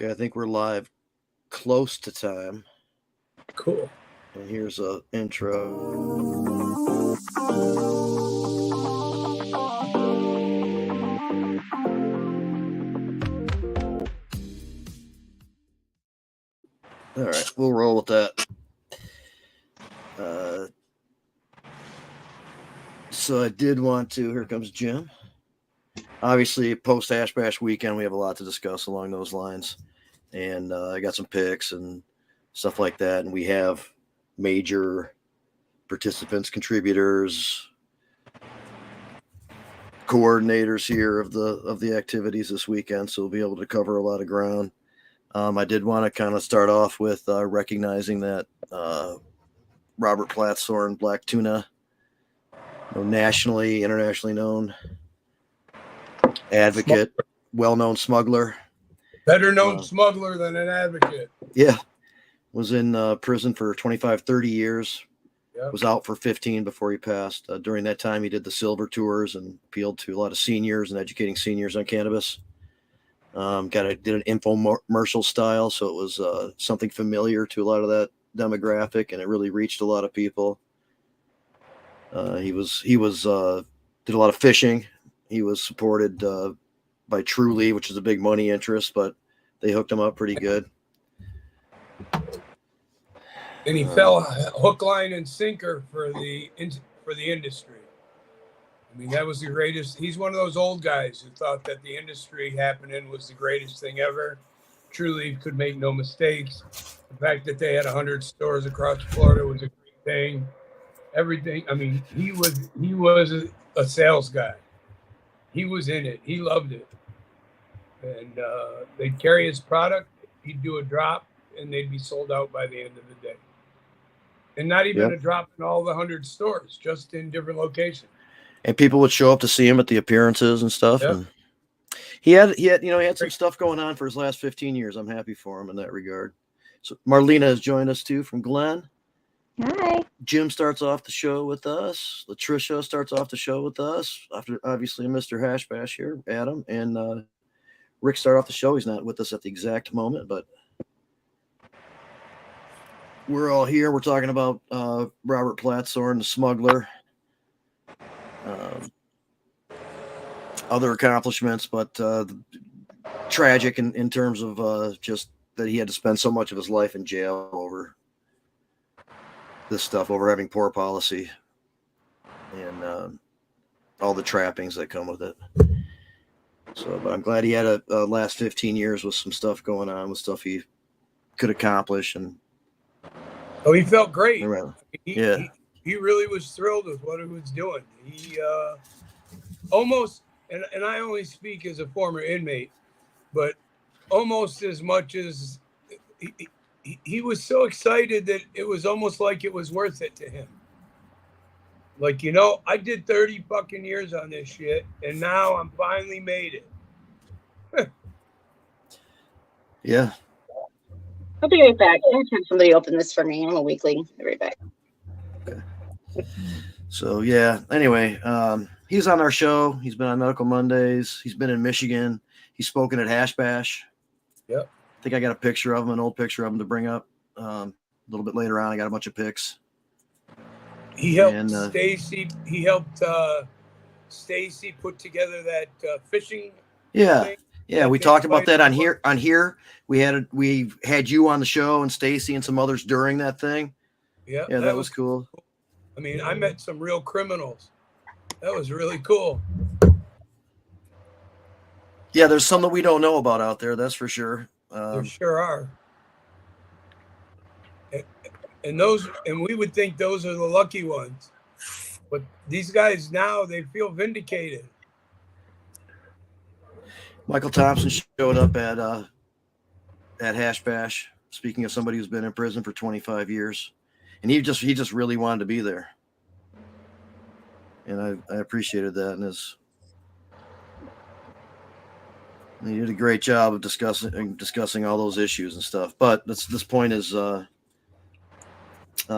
Okay, I think we're live close to time. Cool. And here's a intro. All right, we'll roll with that. So I did want to, here comes Jim. Obviously, post Hash Bash weekend, we have a lot to discuss along those lines. And I got some picks and stuff like that. And we have major participants, contributors, coordinators here of the activities this weekend. So we'll be able to cover a lot of ground. I did want to kind of start off with recognizing that Robert Platzthorn, Black Tuna, nationally, internationally known advocate, well-known smuggler. Better known smuggler than an advocate. Yeah. Was in prison for 25, 30 years. Yep. Was out for 15 before he passed. During that time, he did the silver tours and appealed to a lot of seniors and educating seniors on cannabis. Did an infomercial style, so it was something familiar to a lot of that demographic, and it really reached a lot of people. He did a lot of fishing. He was supported by Truly, which is a big money interest, but they hooked him up pretty good. And he fell hook, line, and sinker for the industry. I mean, that was the greatest. He's one of those old guys who thought that the industry happening was the greatest thing ever. Truly could make no mistakes. The fact that they had 100 stores across Florida was a great thing. Everything. I mean, he was a sales guy. He was in it. He loved it. And they'd carry his product. He'd do a drop, and they'd be sold out by the end of the day. And not even a drop in all the 100 stores, just in different locations. And people would show up to see him at the appearances and stuff. Yep. And he had some stuff going on for his last 15 years. I'm happy for him in that regard. So Marlena has joined us too from GLEN. Hi. Jim starts off the show with us. Latricia starts off the show with us. After obviously Mr. Hash Bash here, Adam, and Rick start off the show. He's not with us at the exact moment, but we're all here. We're talking about Robert Platzthorn, the smuggler. Other accomplishments, but tragic in terms of just that he had to spend so much of his life in jail over this stuff, over having poor policy and all the trappings that come with it. So, but I'm glad he had a last 15 years with some stuff going on, with stuff he could accomplish. And he felt great. He really was thrilled with what he was doing. He almost, and I only speak as a former inmate, but almost as much as he was so excited that it was almost like it was worth it to him. Like, I did 30 fucking years on this shit, and now I'm finally made it. Yeah. I'll be right back. I'm going to have somebody open this for me. I'm a weekly. I'll be right back. Okay. So, anyway, he's on our show. He's been on Medical Mondays. He's been in Michigan. He's spoken at Hash Bash. Yep. I think I got a picture of him, an old picture of him to bring up a little bit later on. I got a bunch of pics. He helped Stacy. He helped Stacy put together that fishing. Yeah. thing. Yeah, we talked about that on here. We had you on the show and Stacy and some others during that thing. Yeah, that was cool. I mean, I met some real criminals. That was really cool. Yeah, there's some that we don't know about out there, that's for sure. There sure are. And we would think those are the lucky ones. But these guys now, they feel vindicated. Michael Thompson showed up at Hash Bash, speaking of somebody who's been in prison for 25 years. And he just really wanted to be there. And I appreciated that. And he did a great job of discussing all those issues and stuff. But this point is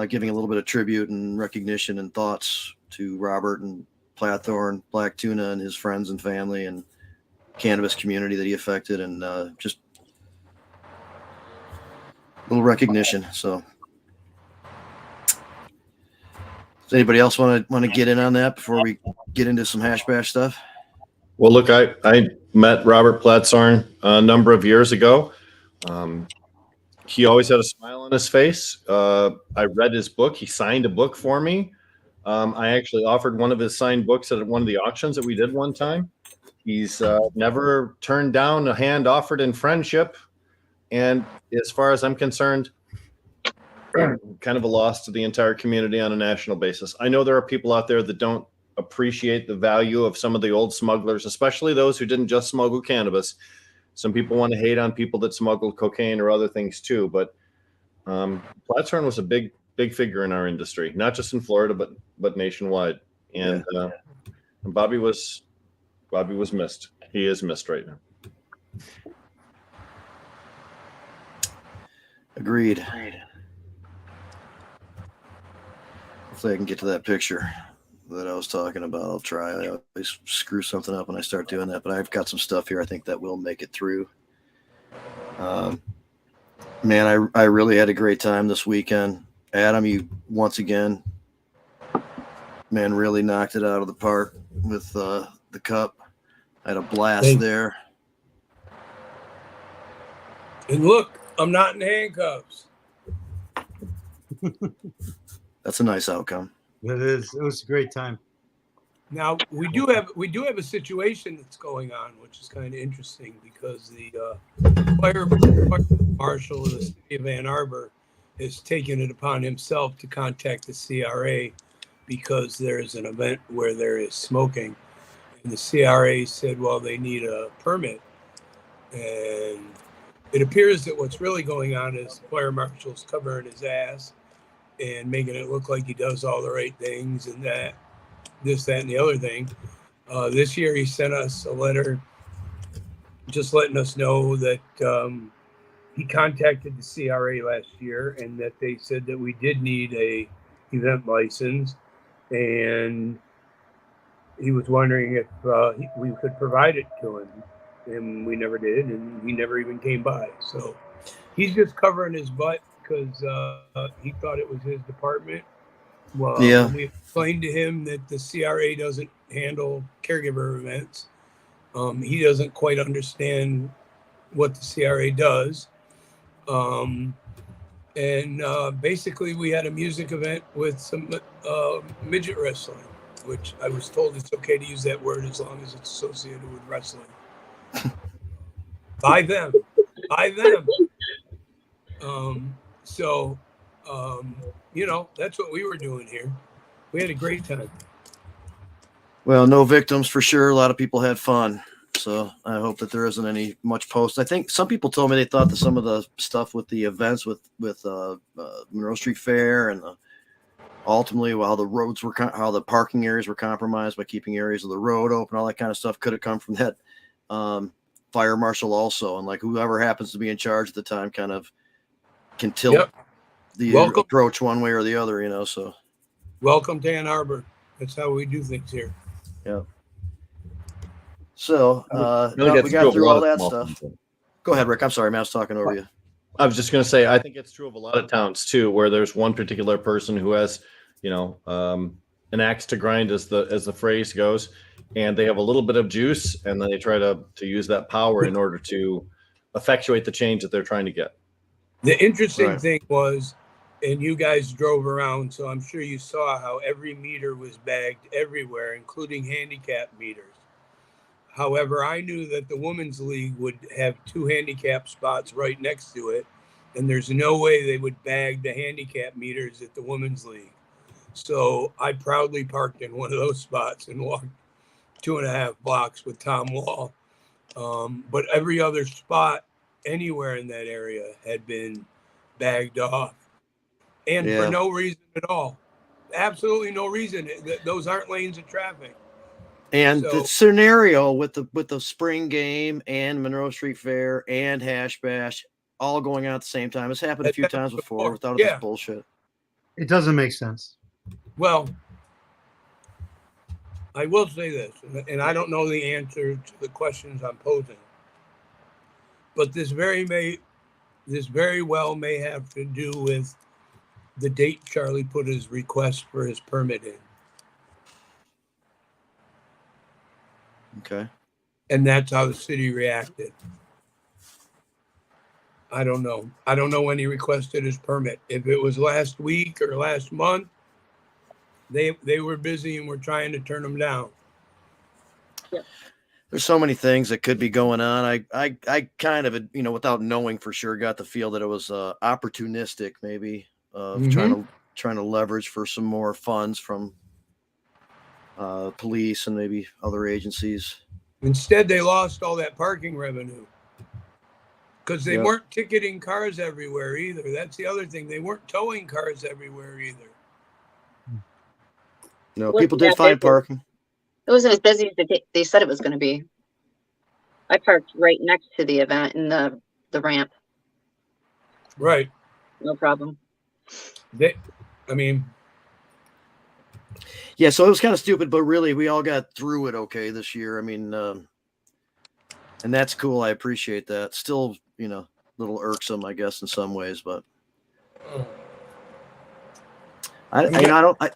giving a little bit of tribute and recognition and thoughts to Robert and Platzthorn, Black Tuna, and his friends and family and cannabis community that he affected, and just little recognition. So, does anybody else want to get in on that before we get into some hash bash stuff? Well, look, I met Robert Platzorn a number of years ago. He always had a smile on his face. I read his book. He signed a book for me. I actually offered one of his signed books at one of the auctions that we did one time. He's never turned down a hand offered in friendship. And as far as I'm concerned, kind of a loss to the entire community on a national basis. I know there are people out there that don't appreciate the value of some of the old smugglers, especially those who didn't just smuggle cannabis. Some people want to hate on people that smuggled cocaine or other things too, but Platzorn was a big figure in our industry, not just in Florida, but nationwide. And Bobby was missed. He is missed right now. Agreed. Hopefully I can get to that picture that I was talking about. I'll try. I always screw something up when I start doing that, but I've got some stuff here I think that will make it through. Man, I really had a great time this weekend. Adam, you once again, man, really knocked it out of the park with the cup. I had a blast there. And look, I'm not in handcuffs. That's a nice outcome. It is. It was a great time. Now we do have a situation that's going on, which is kind of interesting because the fire marshal of the city of Ann Arbor has taken it upon himself to contact the CRA because there's an event where there is smoking, and the CRA said, well, they need a permit, and it appears that what's really going on is the fire marshal's covering his ass and making it look like he does all the right things and that. This, that, and the other thing. This year he sent us a letter just letting us know that he contacted the CRA last year and that they said that we did need a event license, and he was wondering if we could provide it to him, and we never did, and he never even came by. So he's just covering his butt because he thought it was his department. Well, yeah. We explained to him that the CRA doesn't handle caregiver events. He doesn't quite understand what the CRA does. Basically, we had a music event with some midget wrestling, which I was told it's okay to use that word as long as it's associated with wrestling. By them. That's what we were doing here. We had a great time. Well, no victims for sure. A lot of people had fun. So I hope that there isn't any much post. I think some people told me they thought that some of the stuff with the events with Monroe Street Fair and ultimately how the roads were, how the parking areas were compromised by keeping areas of the road open, all that kind of stuff could have come from that fire marshal also. And like whoever happens to be in charge at the time kind of can tilt the approach one way or the other, so. Welcome to Ann Arbor. That's how we do things here. Yeah. So we got through all that stuff. Go ahead, Rick. I'm sorry, man. I was talking over you. I was just going to say, I think it's true of a lot of towns too, where there's one particular person who has, an axe to grind, as the phrase goes, and they have a little bit of juice, and then they try to use that power in order to effectuate the change that they're trying to get. The interesting thing was, and you guys drove around, so I'm sure you saw how every meter was bagged everywhere, including handicap meters. However, I knew that the Women's League would have 2 handicap spots right next to it, and there's no way they would bag the handicap meters at the Women's League. So I proudly parked in one of those spots and walked 2.5 blocks with Tom Wall. But every other spot anywhere in that area had been bagged off, and for no reason at all. Absolutely no reason. Those aren't lanes of traffic. And the scenario with the spring game and Monroe Street Fair and Hash Bash all going on at the same time. It's happened a few times before without this bullshit. It doesn't make sense. Well, I will say this, and I don't know the answer to the questions I'm posing, but this very this very well may have to do with the date Charlie put his request for his permit in. Okay. And that's how the city reacted. I don't know. I don't know when he requested his permit. If it was last week or last month, they were busy and were trying to turn him down. There's so many things that could be going on. I kind of, without knowing for sure, got the feel that it was opportunistic, maybe trying to leverage for some more funds from police and maybe other agencies. Instead, they lost all that parking revenue because they Yep. weren't ticketing cars everywhere either. That's the other thing. They weren't towing cars everywhere either. No, Wasn't people did that find busy. parking. It wasn't as busy as they said it was going to be. I parked right next to the event in the ramp. Right. No problem. Yeah, so it was kind of stupid, but really we all got through it okay this year. I mean, and that's cool. I appreciate that. Still, a little irksome, I guess, in some ways, but I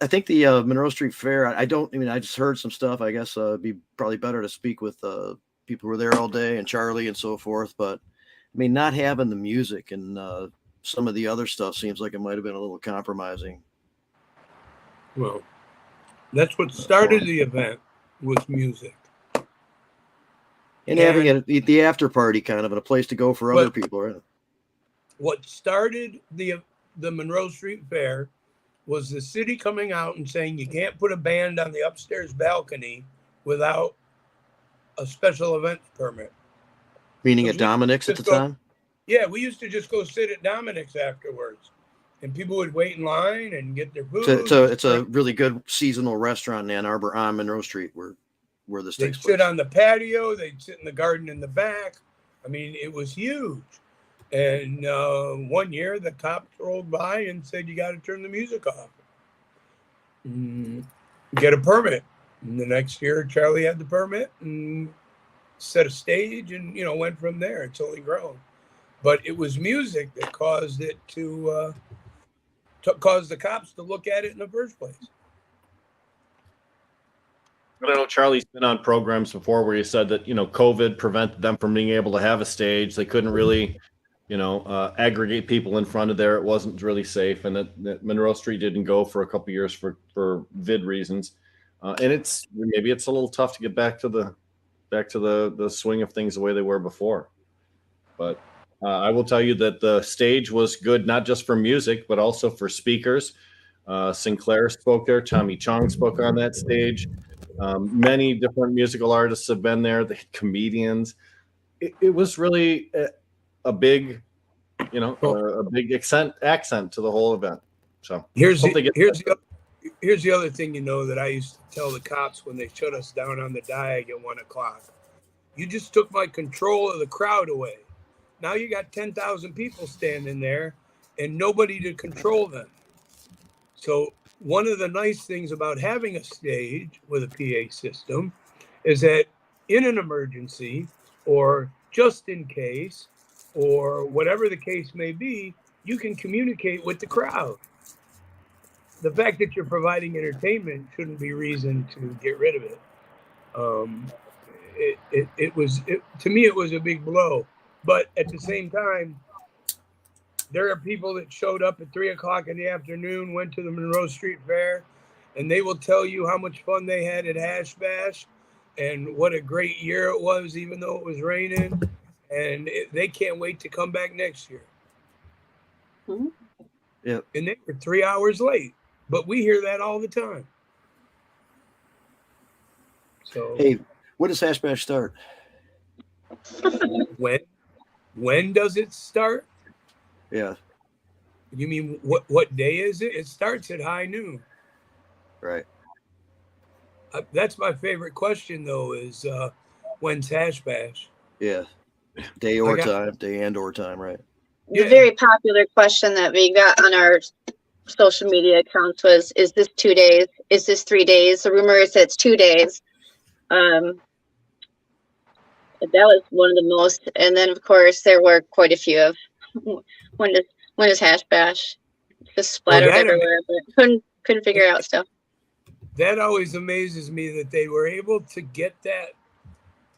think the Monroe Street Fair, I just heard some stuff. I guess it'd be probably better to speak with people who were there all day and Charlie and so forth. But I mean, not having the music and some of the other stuff seems like it might have been a little compromising. Well, that's what started the event was music. And having it at the after party kind of, and a place to go for other people, right? What started the Monroe Street Fair was the city coming out and saying you can't put a band on the upstairs balcony without a special event permit. Meaning at Dominic's at the time? Yeah, we used to just go sit at Dominic's afterwards. And people would wait in line and get their food. It's a really good seasonal restaurant in Ann Arbor on Monroe Street where this takes place. They'd sit on the patio. They'd sit in the garden in the back. I mean, it was huge. And one year, the cops rolled by and said, you got to turn the music off. Get a permit. And the next year, Charlie had the permit and set a stage and, went from there. It's only grown. But it was music that caused it to cause the cops to look at it in the first place. I know Charlie's been on programs before where he said that, COVID prevented them from being able to have a stage. They couldn't really, aggregate people in front of there. It wasn't really safe. And that Monroe Street didn't go for a couple of years for vid reasons. And maybe it's a little tough to get back to the swing of things the way they were before. But I will tell you that the stage was good, not just for music, but also for speakers. Sinclair spoke there. Tommy Chong spoke on that stage. Many different musical artists have been there. The comedians. It was really a big, a big accent to the whole event. So here's the other thing, that I used to tell the cops when they shut us down on the diag at 1:00. You just took my control of the crowd away. Now you got 10,000 people standing there and nobody to control them. So one of the nice things about having a stage with a PA system is that in an emergency or just in case or whatever the case may be, you can communicate with the crowd. The fact that you're providing entertainment shouldn't be reason to get rid of it. To me, it was a big blow. But at the same time, there are people that showed up at 3:00 in the afternoon, went to the Monroe Street Fair, and they will tell you how much fun they had at Hash Bash and what a great year it was, even though it was raining. And they can't wait to come back next year. Mm-hmm. Yeah. And they were 3 hours late, but we hear that all the time. So, hey, when does Hash Bash start? When does it start? Yeah. You mean what day is it? It starts at high noon. Right. That's my favorite question, though, is when's Hash Bash? Yeah. Day and or time, right? The very popular question that we got on our social media accounts was, is this 2 days? Is this 3 days? The rumor is it's 2 days. That was one of the most. And then, of course, there were quite a few of when does hash bash just Well, splattered that everywhere, but couldn't figure out stuff. That always amazes me that they were able to get that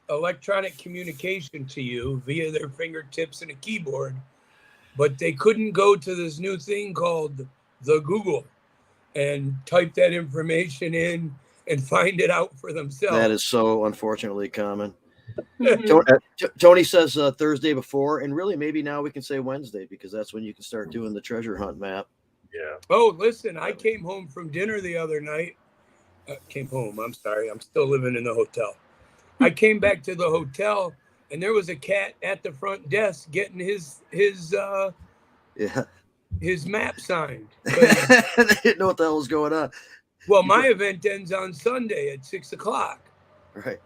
electronic communication to you via their fingertips and a keyboard, but they couldn't go to this new thing called the Google and type that information in and find it out for themselves. That is so unfortunately common. Mhm. Tony says Thursday before, and really maybe now we can say Wednesday because that's when you can start doing the treasure hunt map. Yeah. Oh, listen, I came home from dinner the other night. I'm sorry. I'm still living in the hotel. I came back to the hotel and there was a cat at the front desk getting his Yeah. map signed. They didn't know what the hell was going on. Well, my event ends on Sunday at 6:00. Right.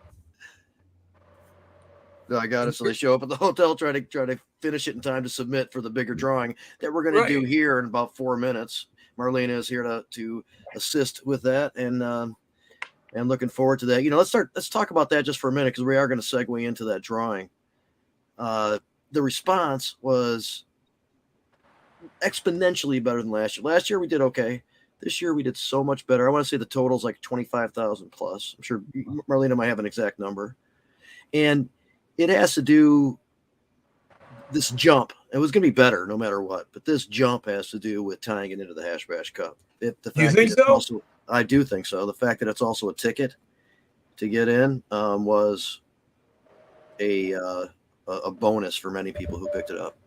No, I got it. So they show up at the hotel, try to finish it in time to submit for the bigger drawing that we're going to do Right. here in about 4 minutes. Marlena is here to assist with that, and looking forward to that. Let's talk about that just for a minute because we are going to segue into that drawing. The response was exponentially better than last year. Last year we did okay. This year we did so much better. I want to say the total's like 25,000 plus. I'm sure Marlena might have an exact number, and it has to do this jump. It was going to be better no matter what, but this jump has to do with tying it into the Hash Bash Cup. You think so? I do think so. The fact that it's also a ticket to get in was a bonus for many people who picked it up.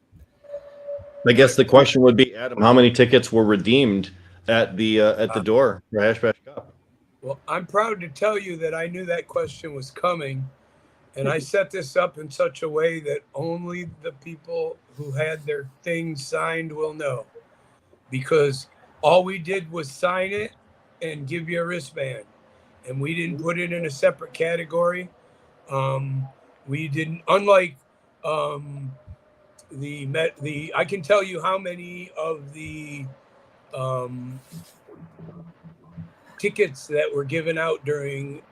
I guess the question would be, Adam, how many tickets were redeemed at the door for Hash Bash Cup? Well, I'm proud to tell you that I knew that question was coming, and I set this up in such a way that only the people who had their things signed will know, because all we did was sign it and give you a wristband, and we didn't put it in a separate category. We didn't, unlike I can tell you how many of the tickets that were given out during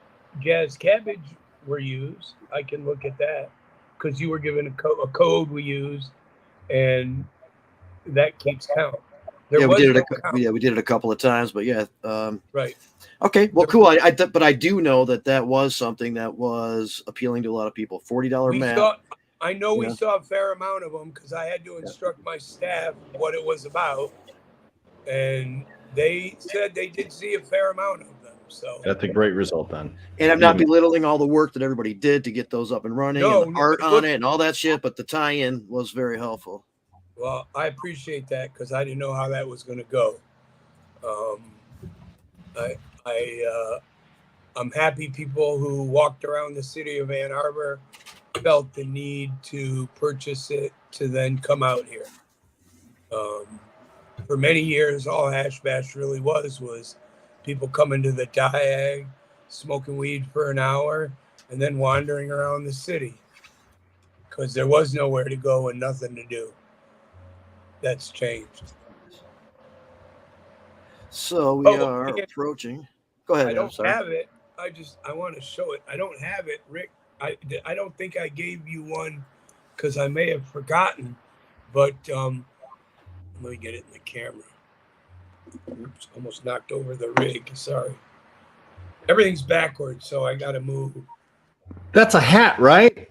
Jazz Cabbage were used. I can look at that because you were given a code we used, and that keeps count. We did it a couple of times, but yeah. Right. Okay. Well, cool. But I do know that was something that was appealing to a lot of people. $40 map. I know we saw a fair amount of them because I had to instruct my staff what it was about, and they said they did see a fair amount of them. So that's a great result then. And I'm not belittling all the work that everybody did to get those up and running and the art on it and all that shit, but the tie-in was very helpful. Well, I appreciate that because I didn't know how that was going to go. I'm happy people who walked around the city of Ann Arbor felt the need to purchase it to then come out here. For many years, all Hash Bash really was people coming to the Diag, smoking weed for an hour, and then wandering around the city because there was nowhere to go and nothing to do. That's changed. So we are approaching. Go ahead. I don't have it. I want to show it. I don't have it, Rick. I don't think I gave you one because I may have forgotten, but let me get it in the camera. Oops, almost knocked over the rig. Sorry. Everything's backwards, so I got to move. That's a hat, right?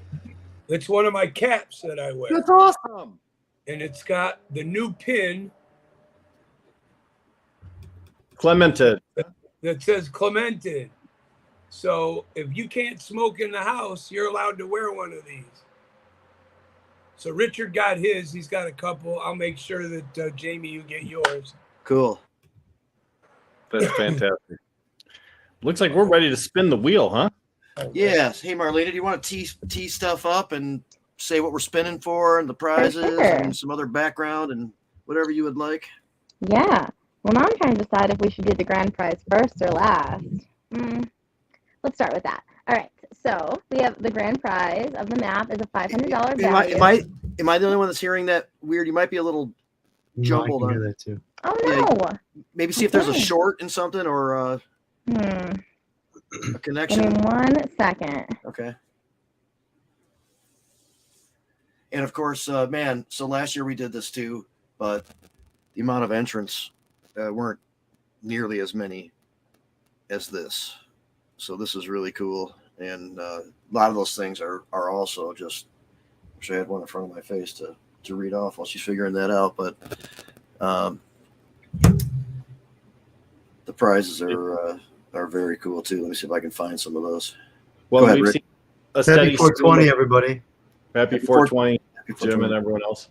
It's one of my caps that I wear. That's awesome. And it's got the new pin Clemented. that says Clemented. So if you can't smoke in the house, you're allowed to wear one of these. So Richard got his. He's got a couple. I'll make sure that Jamie, you get yours. Cool. That's fantastic. Looks like we're ready to spin the wheel, huh? Yes. Hey, Marlena, do you want to tee stuff up and say what we're spinning for and the prizes and some other background and whatever you would like? Yeah. Well, now I'm trying to decide if we should do the grand prize first or last. Let's start with that. All right. So we have the grand prize of the map is a $500 value. Am I the only one that's hearing that weird? You might be a little jumbled I can on hear that too. Oh, no. Maybe see if there's a short in something or a connection. Give me 1 second. Okay. And of course, man, so last year we did this too, but the amount of entrants weren't nearly as many as this. So this is really cool. And a lot of those things are also just, wish I had one in front of my face to read off while she's figuring that out. But the prizes are very cool too. Let me see if I can find some of those. Well, Go ahead, we've Rick. seen a Happy steady 420, everybody. Happy 420, Happy Jim 420. and everyone else.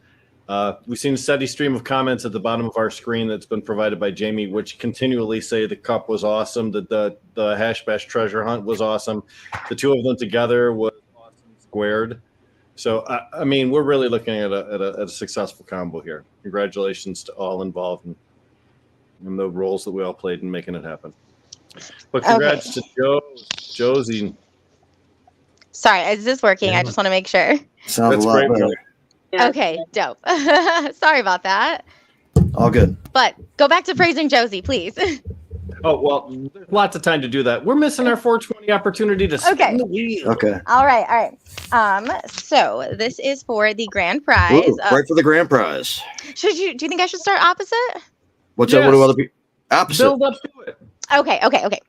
We've seen a steady stream of comments at the bottom of our screen that's been provided by Jamie, which continually say the cup was awesome, that the Hash Bash treasure hunt was awesome. The two of them together was awesome squared. So, I mean, we're really looking at a successful combo here. Congratulations to all involved in the roles that we all played in making it happen. But congrats to Josie. Sorry, is this working? I Yeah. just want to make sure. Sounds That's a lot great. better. Yeah. Okay, dope. Sorry about that. All good. But go back to praising Josie, please. Oh, well, there's lots of time to do that. We're missing our 420 opportunity to spin Okay. the wheel. Okay. All right. So this is for the grand prize. Ooh, right for the grand prize. Do you think I should start opposite? What's that? What Yes. do other people? Opposite. Build up to it. Okay.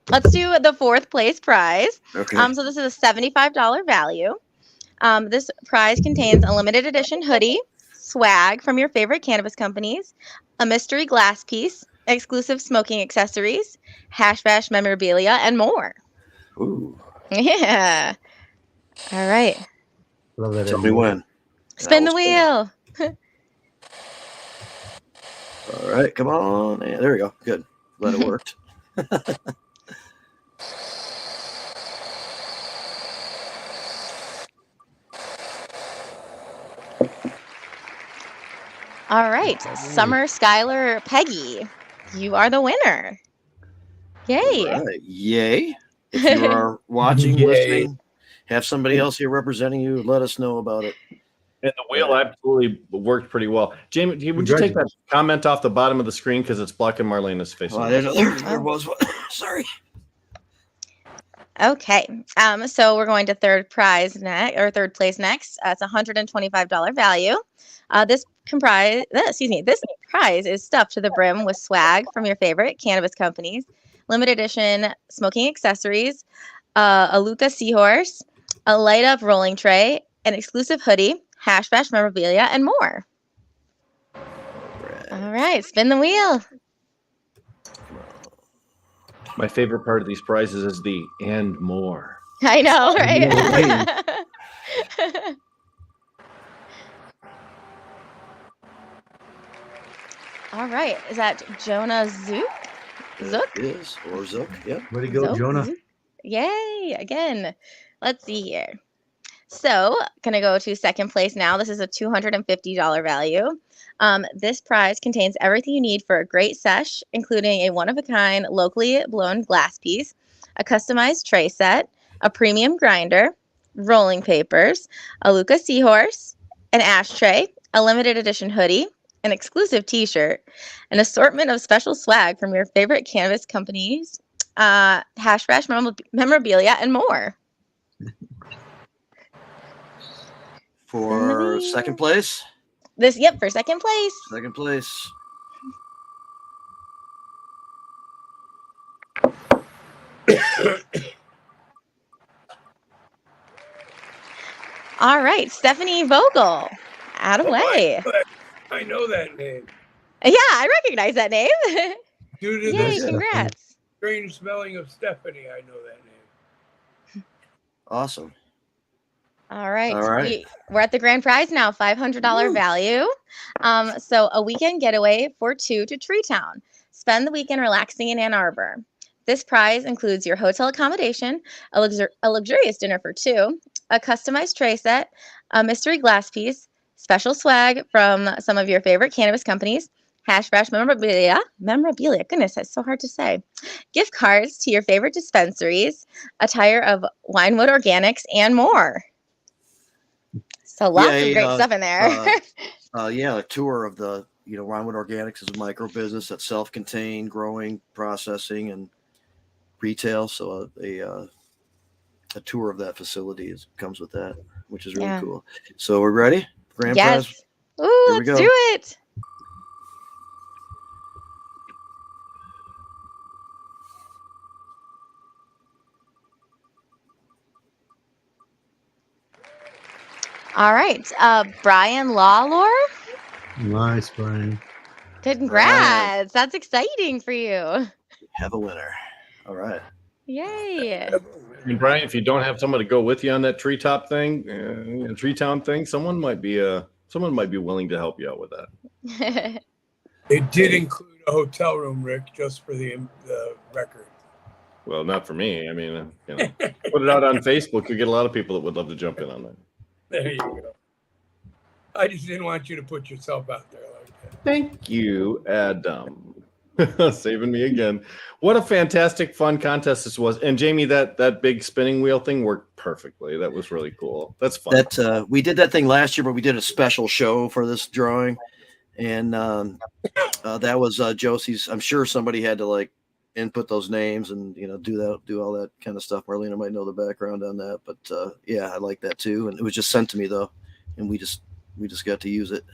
Let's do the fourth place prize. Okay. So this is a $75 value. This prize contains a limited edition hoodie, swag from your favorite cannabis companies, a mystery glass piece, exclusive smoking accessories, Hash Bash memorabilia, and more. Ooh. Yeah. All right. Love that. Tell me when. Spin the I'll wheel. All right. Come on. Yeah, there we go. Good. Glad it worked. All right. Summer Skylar Peggy, you are the winner. Yay. All right. Yay. If you are watching, Yay. listening, have somebody else here representing you, let us know about it. And the wheel absolutely worked pretty well. Jamie, would you take that comment off the bottom of the screen because it's blocking Marlena's face? Well, I didn't know there was one. Sorry. Okay. So we're going to third place next. It's a $125 value. This prize is stuffed to the brim with swag from your favorite cannabis companies, limited edition smoking accessories, a Luca seahorse, a light up rolling tray, an exclusive hoodie, Hash Bash memorabilia, and more. All right, spin the wheel. My favorite part of these prizes is the and more. I know, right? All right, is that Jonah Zook? It is. Or Zook. Yep. Way to go, Zook? Jonah. Zook? Yay, again. Let's see here. So, gonna go to second place now. This is a $250 value. This prize contains everything you need for a great sesh, including a one-of-a-kind locally blown glass piece, a customized tray set, a premium grinder, rolling papers, a Luca seahorse, an ashtray, a limited edition hoodie, an exclusive t-shirt, an assortment of special swag from your favorite cannabis companies, Hash Bash memorabilia, and more. For second place. For second place. Second place. All right, Stephanie Vogel, out of way. I know that name. Yeah, I recognize that name. Due to Yay, the congrats. strange spelling of Stephanie, I know that name. Awesome. All right. All right. We're at the grand prize now, $500 value. So a weekend getaway for two to Tree Town. Spend the weekend relaxing in Ann Arbor. This prize includes your hotel accommodation, a luxurious dinner for two, a customized tray set, a mystery glass piece, special swag from some of your favorite cannabis companies, Hash Bash memorabilia, goodness, that's so hard to say, gift cards to your favorite dispensaries, a tire of Winewood Organics, and more. So lots of great stuff in there. A tour of the, Winewood Organics is a micro business that's self-contained, growing, processing, and retail. So a tour of that facility comes with that, which is really cool. So we're ready? Grand Yes. prize. Ooh, Here we let's go. do it. All right. Brian Lawlor. Nice, Brian. Congrats. That's exciting for you. Have a winner. All right. Yay. I mean, Brian, if you don't have someone to go with you on that treetop thing, tree town thing, someone might be willing to help you out with that. It did include a hotel room, Rick, just for the record. Well, not for me. I mean, put it out on Facebook. You get a lot of people that would love to jump in on that. There you go. I just didn't want you to put yourself out there like that. Thank you, Adam. Saving me again. What a fantastic, fun contest this was. And Jamie, that big spinning wheel thing worked perfectly. That was really cool. That's fun. That we did that thing last year, but we did a special show for this drawing, and that was Josie's. I'm sure somebody had to like input those names and do all that kind of stuff. Marlena might know the background on that, but yeah, I like that too. And it was just sent to me though, and we just got to use it.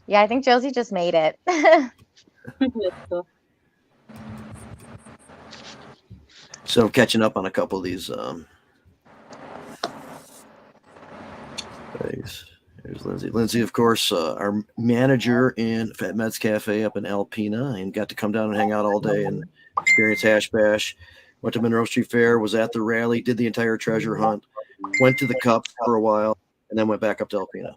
Yeah, I think Josie just made it. That's cool. So I'm catching up on a couple of these things. There's Lindsay. Lindsay, of course, our manager in Fat Meds Cafe up in Alpena, and got to come down and hang out all day and experience Hash Bash. Went to Monroe Street Fair, was at the rally, did the entire treasure hunt, went to the Cup for a while, and then went back up to Alpena.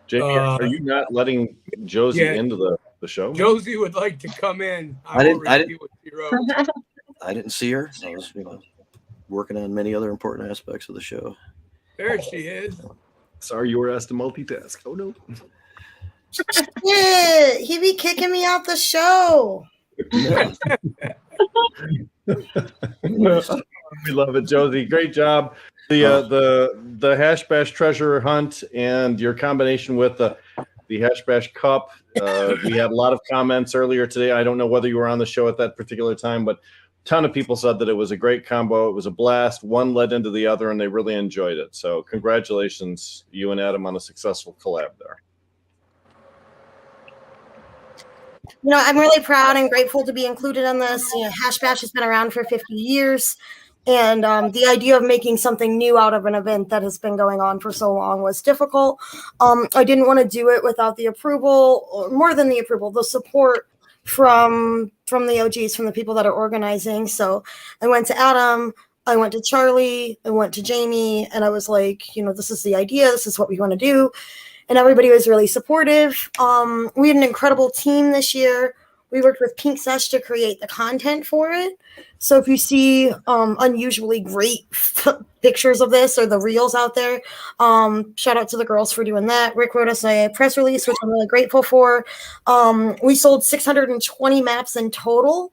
Jamie, are you not letting Josie into the show? Josie would like to come in. I didn't- What she wrote. I didn't see her. I was working on many other important aspects of the show. There she is. Sorry, you were asked to multitask. Oh no. Yeah, he be kicking me out the show. We love it, Josie. Great job. The Hash Bash treasure hunt and your combination with the Hash Bash Cup. We had a lot of comments earlier today. I don't know whether you were on the show at that particular time, but a ton of people said that it was a great combo. It was a blast. One led into the other, and they really enjoyed it. So congratulations, you and Adam, on a successful collab there. I'm really proud and grateful to be included on this. Hash Bash has been around for 50 years. And the idea of making something new out of an event that has been going on for so long was difficult. I didn't want to do it without the approval, or more than the approval, the support from the OGs, from the people that are organizing. So I went to Adam, I went to Charlie, I went to Jamie, and I was like, this is the idea. This is what we want to do. And everybody was really supportive. We had an incredible team this year. We worked with Pink Sesh to create the content for it. So if you see unusually great pictures of this or the reels out there, shout out to the girls for doing that. Rick wrote us a press release, which I'm really grateful for. We sold 620 maps in total.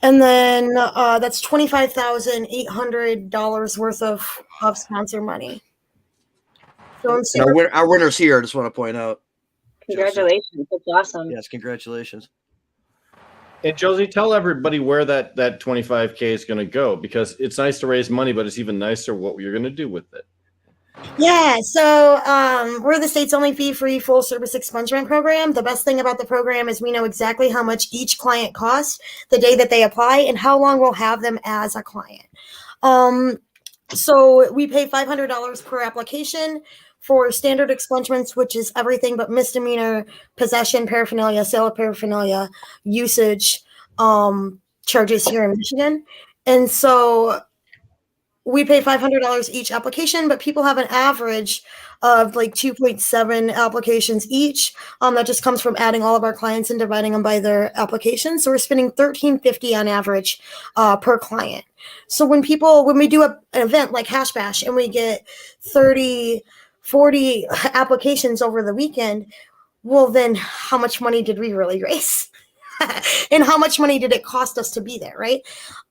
And then that's $25,800 worth of sponsor money. So I'm super Our winner's here. I just want to point out. Congratulations. That's awesome. Yes, congratulations. And Josie, tell everybody where that 25K is going to go, because it's nice to raise money, but it's even nicer what you're going to do with it. Yeah, so we're the state's only fee-free full-service expungement program. The best thing about the program is we know exactly how much each client costs the day that they apply and how long we'll have them as a client. So we pay $500 per application for standard expungements, which is everything but misdemeanor, possession, paraphernalia, sale of paraphernalia, usage charges here in Michigan. And so we pay $500 each application, but people have an average of like 2.7 applications each. That just comes from adding all of our clients and dividing them by their applications. So we're spending $1,350 on average per client. So when we do an event like Hash Bash and we get 30, 40 applications over the weekend, well, then how much money did we really raise? And how much money did it cost us to be there, right?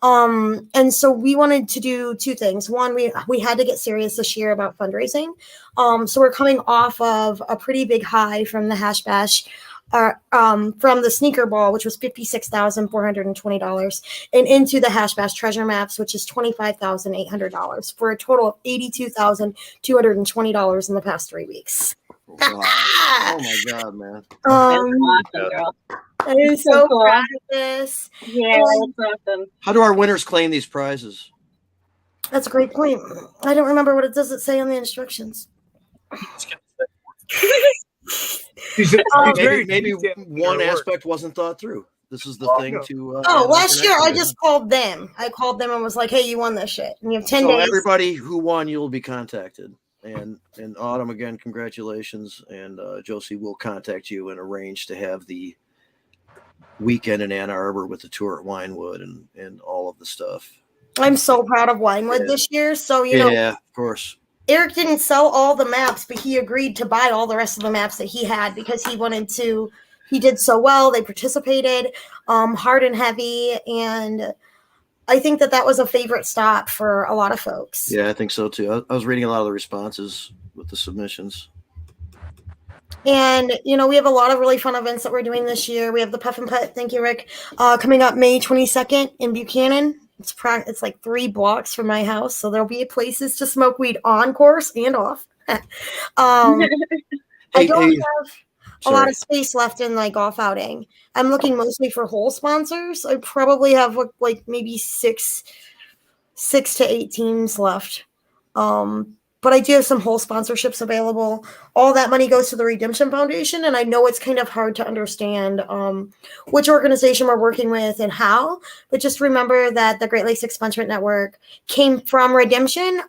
And so we wanted to do two things. One, we had to get serious this year about fundraising. So we're coming off of a pretty big high from the Hash Bash, from the sneaker ball, which was $56,420, and into the Hash Bash treasure maps, which is $25,800, for a total of $82,220 in the past 3 weeks. Wow. Oh my God, man. That's awesome, girl. I am So so cool. proud of this. Yeah, that's awesome. How do our winners claim these prizes? That's a great point. I don't remember what it does it say on the instructions. He's very Maybe detailed in one their work. aspect wasn't thought through. This is the thing to. Oh, add last year I connection. just called them. I called them and was like, "Hey, you won this shit, and you have 10 So days." everybody who won, you'll be contacted. And Autumn, again, congratulations. And Josie will contact you and arrange to have the weekend in Ann Arbor with the tour at Winewood and all of the stuff. I'm so proud of Winewood Yeah. this year. So you know, Yeah, of course. Eric didn't sell all the maps, but he agreed to buy all the rest of the maps that he had because he wanted to. He did so well. They participated hard and heavy, and I think that was a favorite stop for a lot of folks. Yeah, I think so too. I was reading a lot of the responses with the submissions. And you know, we have a lot of really fun events that we're doing this year. We have the Puff and Putt. Thank you, Rick. Coming up May 22nd in Buchanan. It's like 3 blocks from my house, so there'll be places to smoke weed on course and off. I don't have a lot of space left in my golf outing. I'm looking mostly for hole sponsors. I probably have like maybe six to 8 teams left. But I do have some whole sponsorships available. All that money goes to the Redemption Foundation, and I know it's kind of hard to understand which organization we're working with and how, but just remember that the Great Lakes Expungement Network came from Redemption.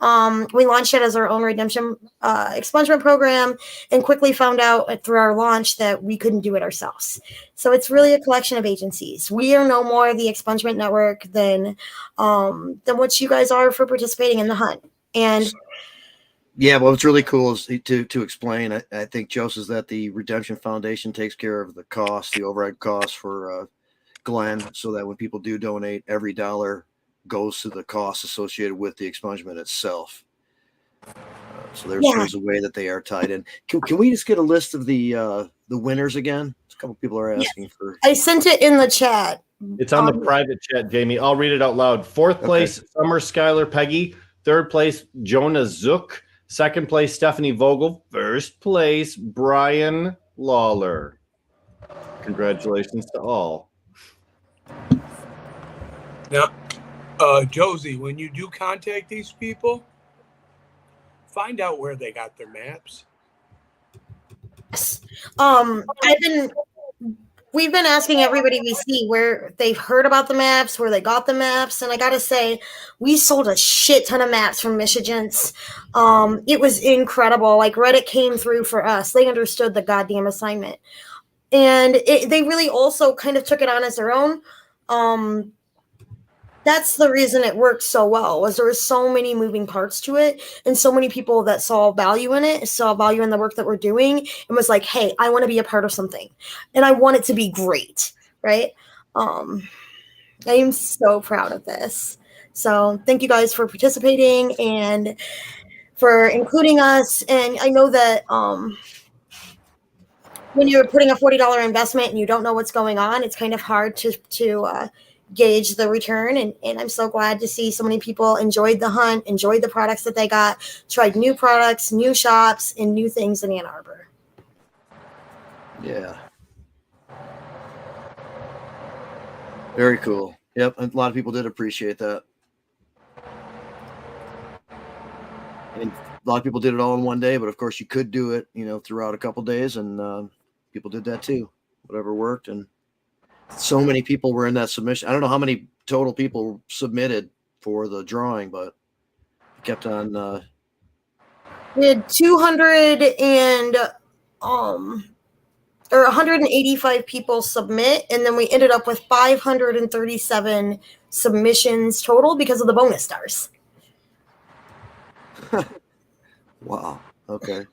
We launched it as our own Redemption expungement program and quickly found out through our launch that we couldn't do it ourselves. So it's really a collection of agencies. We are no more the Expungement Network than what you guys are for participating in the hunt. And yeah, well, what's really cool is to explain. I think, Joseph, that the Redemption Foundation takes care of the cost, the overhead costs for GLEN, so that when people do donate, every dollar goes to the costs associated with the expungement itself. So there's a way that they are tied in. Can we just get a list of the winners again? A couple people are asking for. I sent it in the chat. It's on the private chat, Jamie. I'll read it out loud. 4th place, Summer Skylar Peggy. 3rd place, Jonah Zook. 2nd place, Stephanie Vogel. 1st place, Brian Lawler. Congratulations to all. Now, Josie, when you do contact these people, find out where they got their maps. We've been asking everybody we see where they've heard about the maps, where they got the maps, and I gotta say, we sold a shit ton of maps from Michigans. It was incredible. Like, Reddit came through for us. They understood the goddamn assignment, and they really also kind of took it on as their own. That's the reason it worked so well, was there were so many moving parts to it and so many people that saw value in it, saw value in the work that we're doing, and was like, hey, I want to be a part of something and I want it to be great, right? I am so proud of this. So thank you guys for participating and for including us. And I know that when you're putting a $40 investment and you don't know what's going on, it's kind of hard to gauge the return, and I'm so glad to see so many people enjoyed the hunt, enjoyed the products that they got, tried new products, new shops, and new things in Ann Arbor. Yeah. Very cool. Yep, a lot of people did appreciate that. And a lot of people did it all in one day, but of course you could do it, throughout a couple days, and people did that too. Whatever worked, and so many people were in that submission. I don't know how many total people submitted for the drawing, but it kept on. We had 185 people submit, and then we ended up with 537 submissions total because of the bonus stars. Wow. Okay.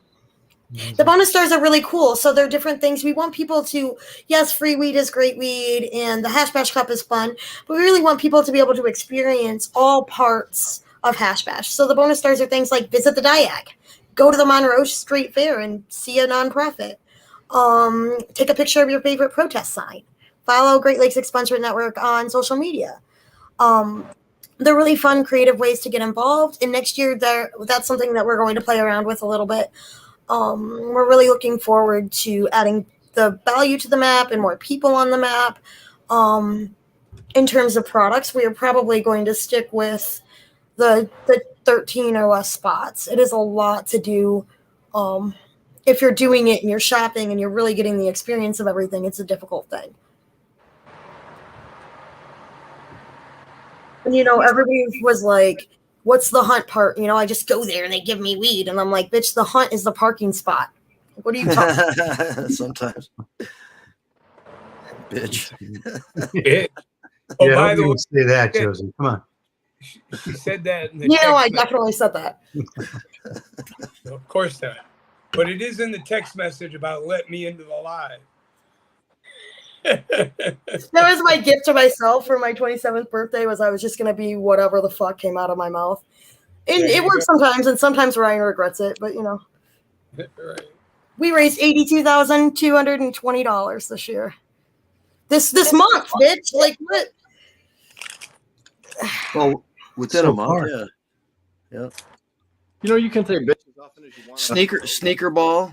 The bonus stars are really cool. So they're different things. We want people to, yes, free weed is great weed and the Hash Bash Cup is fun, but we really want people to be able to experience all parts of Hash Bash. So the bonus stars are things like visit the Diag, go to the Monroe Street Fair and see a nonprofit, take a picture of your favorite protest sign, follow Great Lakes Expungement Network on social media. They're really fun, creative ways to get involved. And next year, that's something that we're going to play around with a little bit. We're really looking forward to adding the value to the map and more people on the map. In terms of products, we are probably going to stick with the 13 or less spots. It is a lot to do. If you're doing it and you're shopping and you're really getting the experience of everything, it's a difficult thing. And, everybody was like, what's the hunt part? I just go there and they give me weed. And I'm like, bitch, the hunt is the parking spot. What are you talking about? Sometimes. Bitch. Oh, Yeah, by I the way, didn't say that, Josie. Come on. she said that in the I text definitely said that. No, of course not. But it is in the text message about let me into the live. That was my gift to myself for my 27th birthday. Was I was just gonna be whatever the fuck came out of my mouth, and There it you works sometimes, and sometimes Ryan regrets it. But Right. we raised $82,220 this year. This month, bitch. Like what? Well, within So a month, far. yeah. You can say bitch as often as you want. Sneaker ball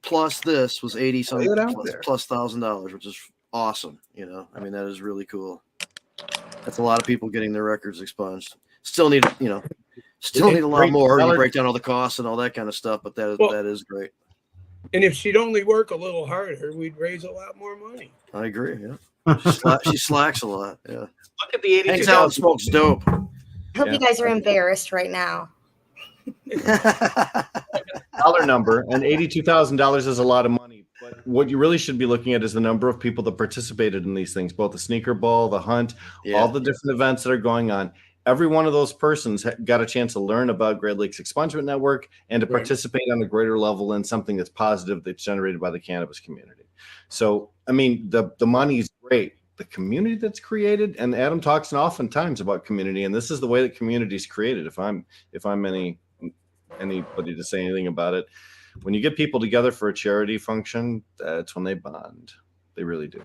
plus this was 80 Lay it out something there. plus $1,000, which is awesome. I mean, that is really cool. That's a lot of people getting their records expunged. Still need a lot Great more. You dollar- break down all the costs and all that kind of stuff, but that is great. And if she'd only work a little harder, we'd raise a lot more money. I agree. Yeah, she slacks a lot. Yeah, Look at the hangs out and 82,000 smokes dope. I hope Yeah. you guys are embarrassed right now. dollar number, and $82,000 is a lot of money. But what you really should be looking at is the number of people that participated in these things, both the sneaker ball, the hunt, all the different events that are going on. Every one of those persons got a chance to learn about Great Lakes Expungement Network and to participate on a greater level in something that's positive that's generated by the cannabis community. So, I mean, the money's great. The community that's created, and Adam talks oftentimes about community, and this is the way that community is created. If I'm anybody to say anything about it, when you get people together for a charity function, that's when they bond. They really do.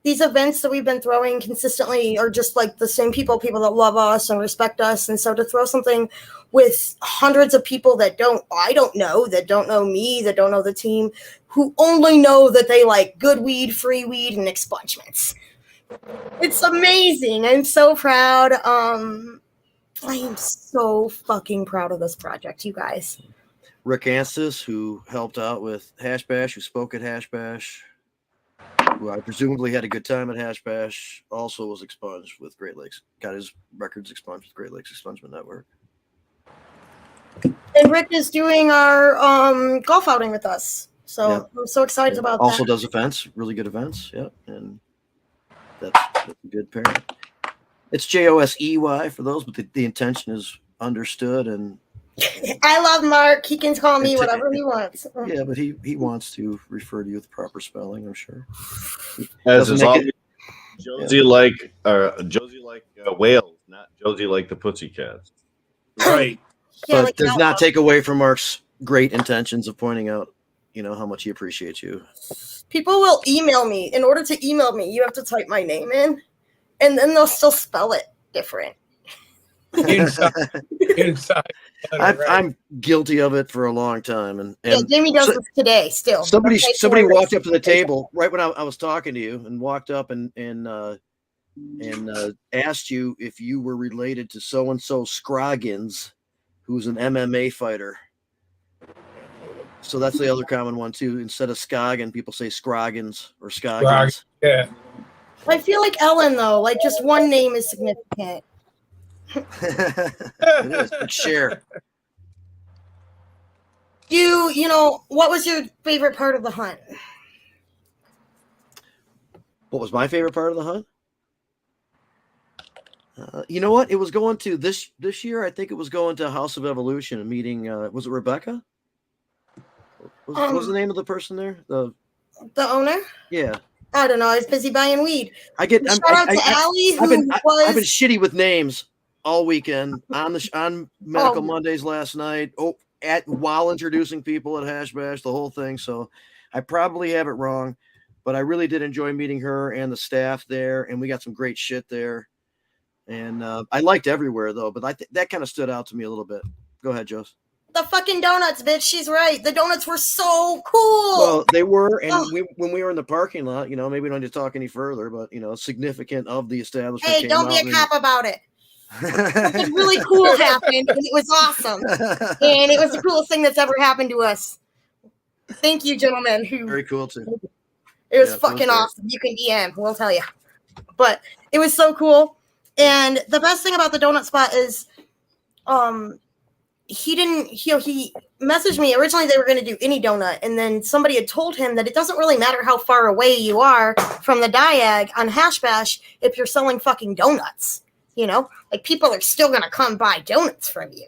These events that we've been throwing consistently are just like the same people that love us and respect us. And so to throw something with hundreds of people that I don't know me, that don't know the team, who only know that they like good weed, free weed, and expungements. It's amazing. I'm so proud. I am so fucking proud of this project, you guys. Rick Anstis, who helped out with Hash Bash, who spoke at Hash Bash, who I presumably had a good time at Hash Bash, also was expunged with Great Lakes. Got his records expunged with Great Lakes Expungement Network. And Rick is doing our golf outing with us. So I'm so excited about Also that. does events, really good events. Yeah. And that's a good parent. It's JOSEY for those, but the intention is understood. And I love Mark. He can call me whatever he wants. yeah, but he wants to refer to you with the proper spelling, I'm sure. As Doesn't is make always, it- Josie like whales, not Josie like the Pussycats. Right. Yeah, but like does that not one. take away from Mark's great intentions of pointing out, how much he appreciates you. People will email me. In order to email me, you have to type my name in, and then they'll still spell it different. Inside. I'm guilty of it for a long time, and Yeah, Jamie does this today still. Somebody Okay, walked up to the table right when I was talking to you, and walked up and asked you if you were related to so and so Scroggins, who's an MMA fighter. So that's the other common one too. Instead of Scoggin, people say Scroggins or Scoggins. Yeah. I feel like Ellen though, like just one name is significant. It is. But share. What was your favorite part of the hunt? What was my favorite part of the hunt? You know what? It was going to this year. I think it was going to House of Evolution and meeting. Was it Rebecca? What was the name of the person there? The owner? Yeah. I don't know. I was busy buying weed. Shout out to Allie, I've been was shitty with names all weekend on Medical Mondays last night. While introducing people at Hash Bash, the whole thing. So I probably have it wrong, but I really did enjoy meeting her and the staff there, and we got some great shit there. And I liked everywhere though, but that kind of stood out to me a little bit. Go ahead, Joe. The fucking donuts, bitch. She's right. The donuts were so cool. Well, they were, and Oh. when we were in the parking lot, maybe we don't need to talk any further, but significant of the establishment. Hey, came don't be out a cop about it. Something and- really cool happened, and it was awesome. And it was the coolest thing that's ever happened to us. Thank you, gentlemen. Very cool too. It was Yeah, it was fucking great. awesome. You can DM, we'll tell you. But it was so cool. And the best thing about the donut spot is, he messaged me. Originally, they were going to do any donut, and then somebody had told him that it doesn't really matter how far away you are from the Diag on Hash Bash if you're selling fucking donuts. Like, people are still going to come buy donuts from you.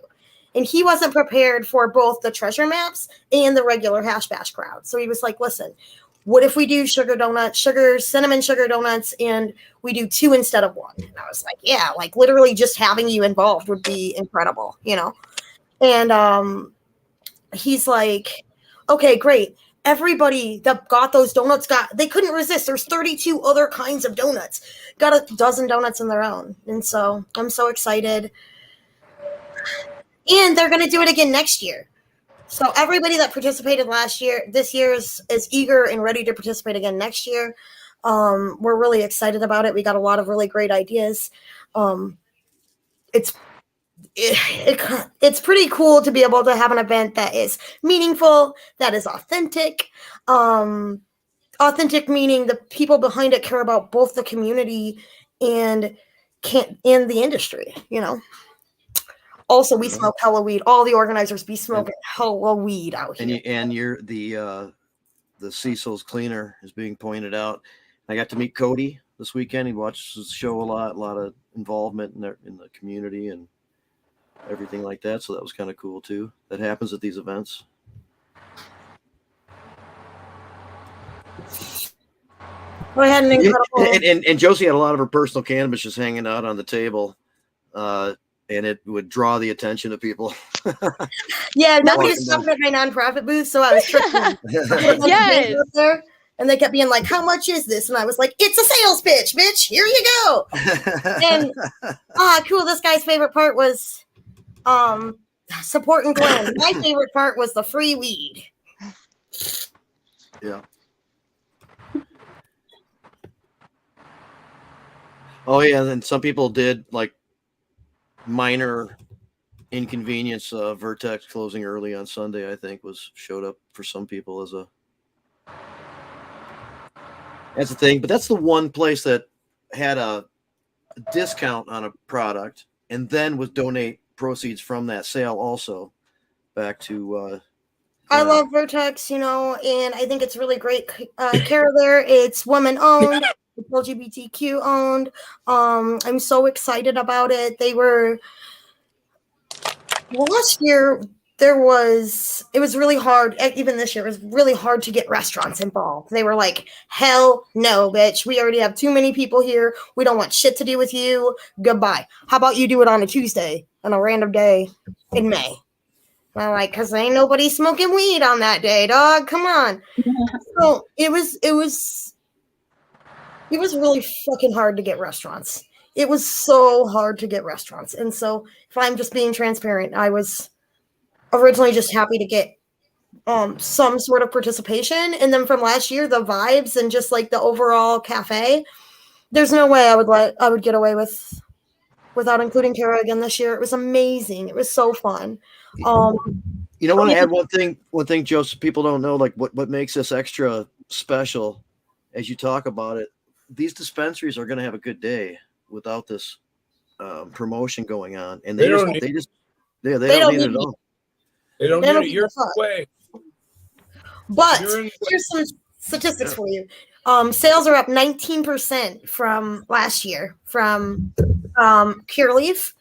And he wasn't prepared for both the treasure maps and the regular Hash Bash crowd. So he was like, listen, what if we do cinnamon sugar donuts, and we do 2 instead of 1? And I was like, yeah, like literally just having you involved would be incredible, And he's like, okay, great. Everybody that got those donuts they couldn't resist. There's 32 other kinds of donuts. Got a dozen donuts in their own. And so I'm so excited. And they're going to do it again next year. So everybody that participated this year is eager and ready to participate again next year. We're really excited about it. We got a lot of really great ideas. It's pretty cool to be able to have an event that is meaningful, that is authentic. Authentic meaning the people behind it care about both the community and the industry, Also, we smoke hella weed. All the organizers be smoking hella weed out here. And you're the Cecil's cleaner is being pointed out. I got to meet Cody this weekend. He watches the show a lot of involvement in the community and everything like that. So that was kind of cool too. That happens at these events. We had an incredible. And Josie had a lot of her personal cannabis just hanging out on the table. And it would draw the attention of people. Yeah, nobody was stopping at my nonprofit booth, so I was tripping. Yes. There, and they kept being like, "How much is this?" And I was like, "It's a sales pitch, bitch. Here you go." And cool. This guy's favorite part was supporting GLEN. My favorite part was the free weed. Yeah. Oh yeah, and some people did like minor inconvenience. Vertex closing early on Sunday, I think, showed up for some people as a thing. But that's the one place that had a discount on a product and then would donate proceeds from that sale also back to. I love Vertex, and I think it's really great care there. It's women owned. LGBTQ owned. I'm so excited about it. Last year it was really hard. Even this year, it was really hard to get restaurants involved. They were like, hell no, bitch. We already have too many people here. We don't want shit to do with you. Goodbye. How about you do it on a Tuesday on a random day in May? I'm like, because ain't nobody smoking weed on that day, dog. Come on. So it was really fucking hard to get restaurants. It was so hard to get restaurants. And so if I'm just being transparent, I was originally just happy to get some sort of participation. And then from last year, the vibes and just like the overall cafe, there's no way I would get away without including Kara again this year. It was amazing. It was so fun. I want to add one thing, Joe, so people don't know like what makes this extra special as you talk about it. These dispensaries are going to have a good day without this promotion going on, and they don't need it at all. They don't need it your way. But here's some statistics for you. Sales are up 19% from last year from Cureleaf.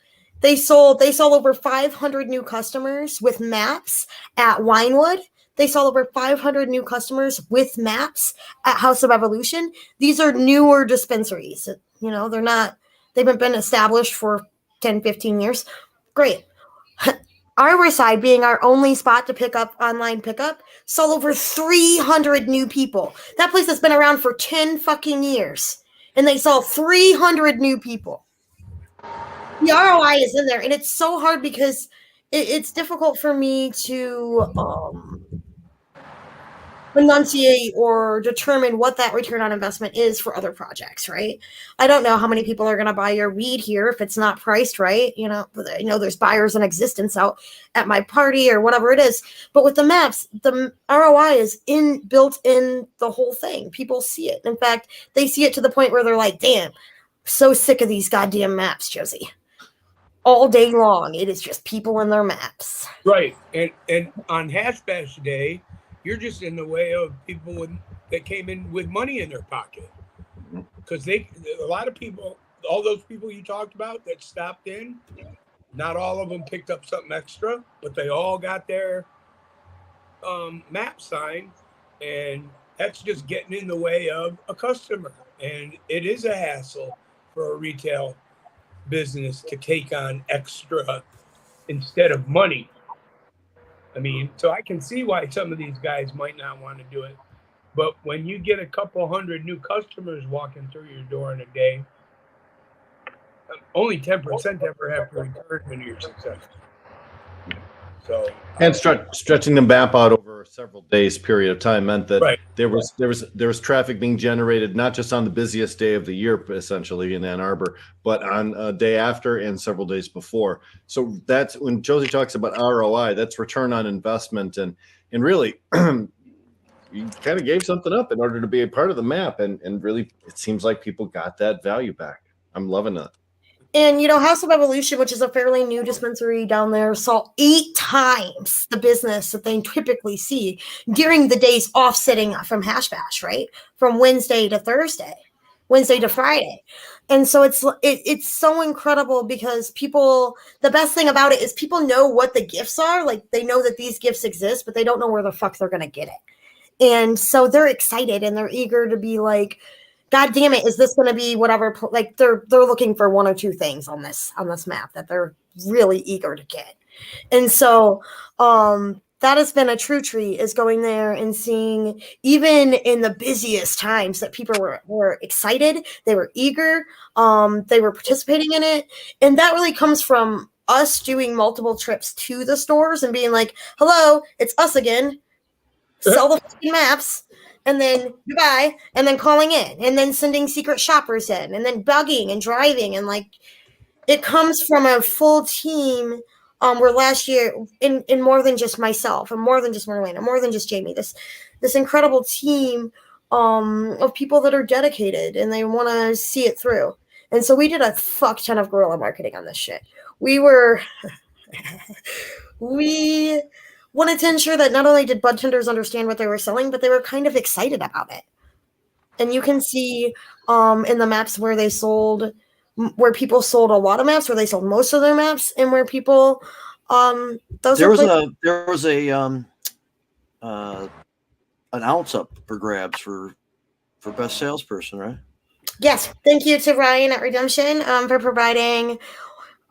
They sold over 500 new customers with maps at Winewood. They saw over 500 new customers with maps at House of Evolution. These are newer dispensaries. They've been established for 10, 15 years. Great. Riverside, being our only spot to pick up online pickup, saw over 300 new people. That place has been around for 10 fucking years. And they saw 300 new people. The ROI is in there. And it's so hard because it's difficult for me to enunciate or determine what that return on investment is for other projects, right? I don't know how many people are going to buy your weed here if it's not priced right. I know there's buyers in existence out at my party or whatever it is. But with the maps, the ROI is built in the whole thing. People see it. In fact, they see it to the point where they're like, damn, so sick of these goddamn maps, Josie. All day long, it is just people in their maps. Right. And on Hash Bash Day, you're just in the way of people that came in with money in their pocket. Because a lot of people, all those people you talked about that stopped in, not all of them picked up something extra, but they all got their map signed, and that's just getting in the way of a customer. And it is a hassle for a retail business to take on extra instead of money. I mean, so I can see why some of these guys might not want to do it. But when you get a couple hundred new customers walking through your door in a day, only 10% ever have to return when you're successful. So, and stretching the map out over several days period of time meant that right. there was traffic being generated not just on the busiest day of the year, essentially in Ann Arbor, but on a day after and several days before. So that's when Josie talks about ROI, that's return on investment, and really you kind of gave something up in order to be a part of the map, and really it seems like people got that value back. I'm loving it. And, House of Evolution, which is a fairly new dispensary down there, saw 8 times the business that they typically see during the days offsetting from Hash Bash, right? From Wednesday to Thursday, Wednesday to Friday. And so it's so incredible because the best thing about it is people know what the gifts are. Like, they know that these gifts exist, but they don't know where the fuck they're going to get it. And so they're excited and they're eager to be like, God damn it, is this going to be whatever? Like they're looking for 1 or 2 things on this map that they're really eager to get. And so that has been a true treat, is going there and seeing, even in the busiest times, that people were excited, they were eager, they were participating in it. And that really comes from us doing multiple trips to the stores and being like, hello, it's us again. Sell the fucking maps. And then goodbye, and then calling in, and then sending secret shoppers in, and then bugging and driving, and like it comes from a full team. Where last year, in more than just myself, and more than just Marlena, more than just Jamie, this incredible team of people that are dedicated and they want to see it through. And so we did a fuck ton of guerrilla marketing on this shit. We wanted to ensure that not only did budtenders understand what they were selling, but they were kind of excited about it. And you can see in the maps where people sold a lot of maps, where they sold most of their maps, and where people there was an ounce up for grabs for best salesperson, right? Yes, thank you to Ryan at Redemption for providing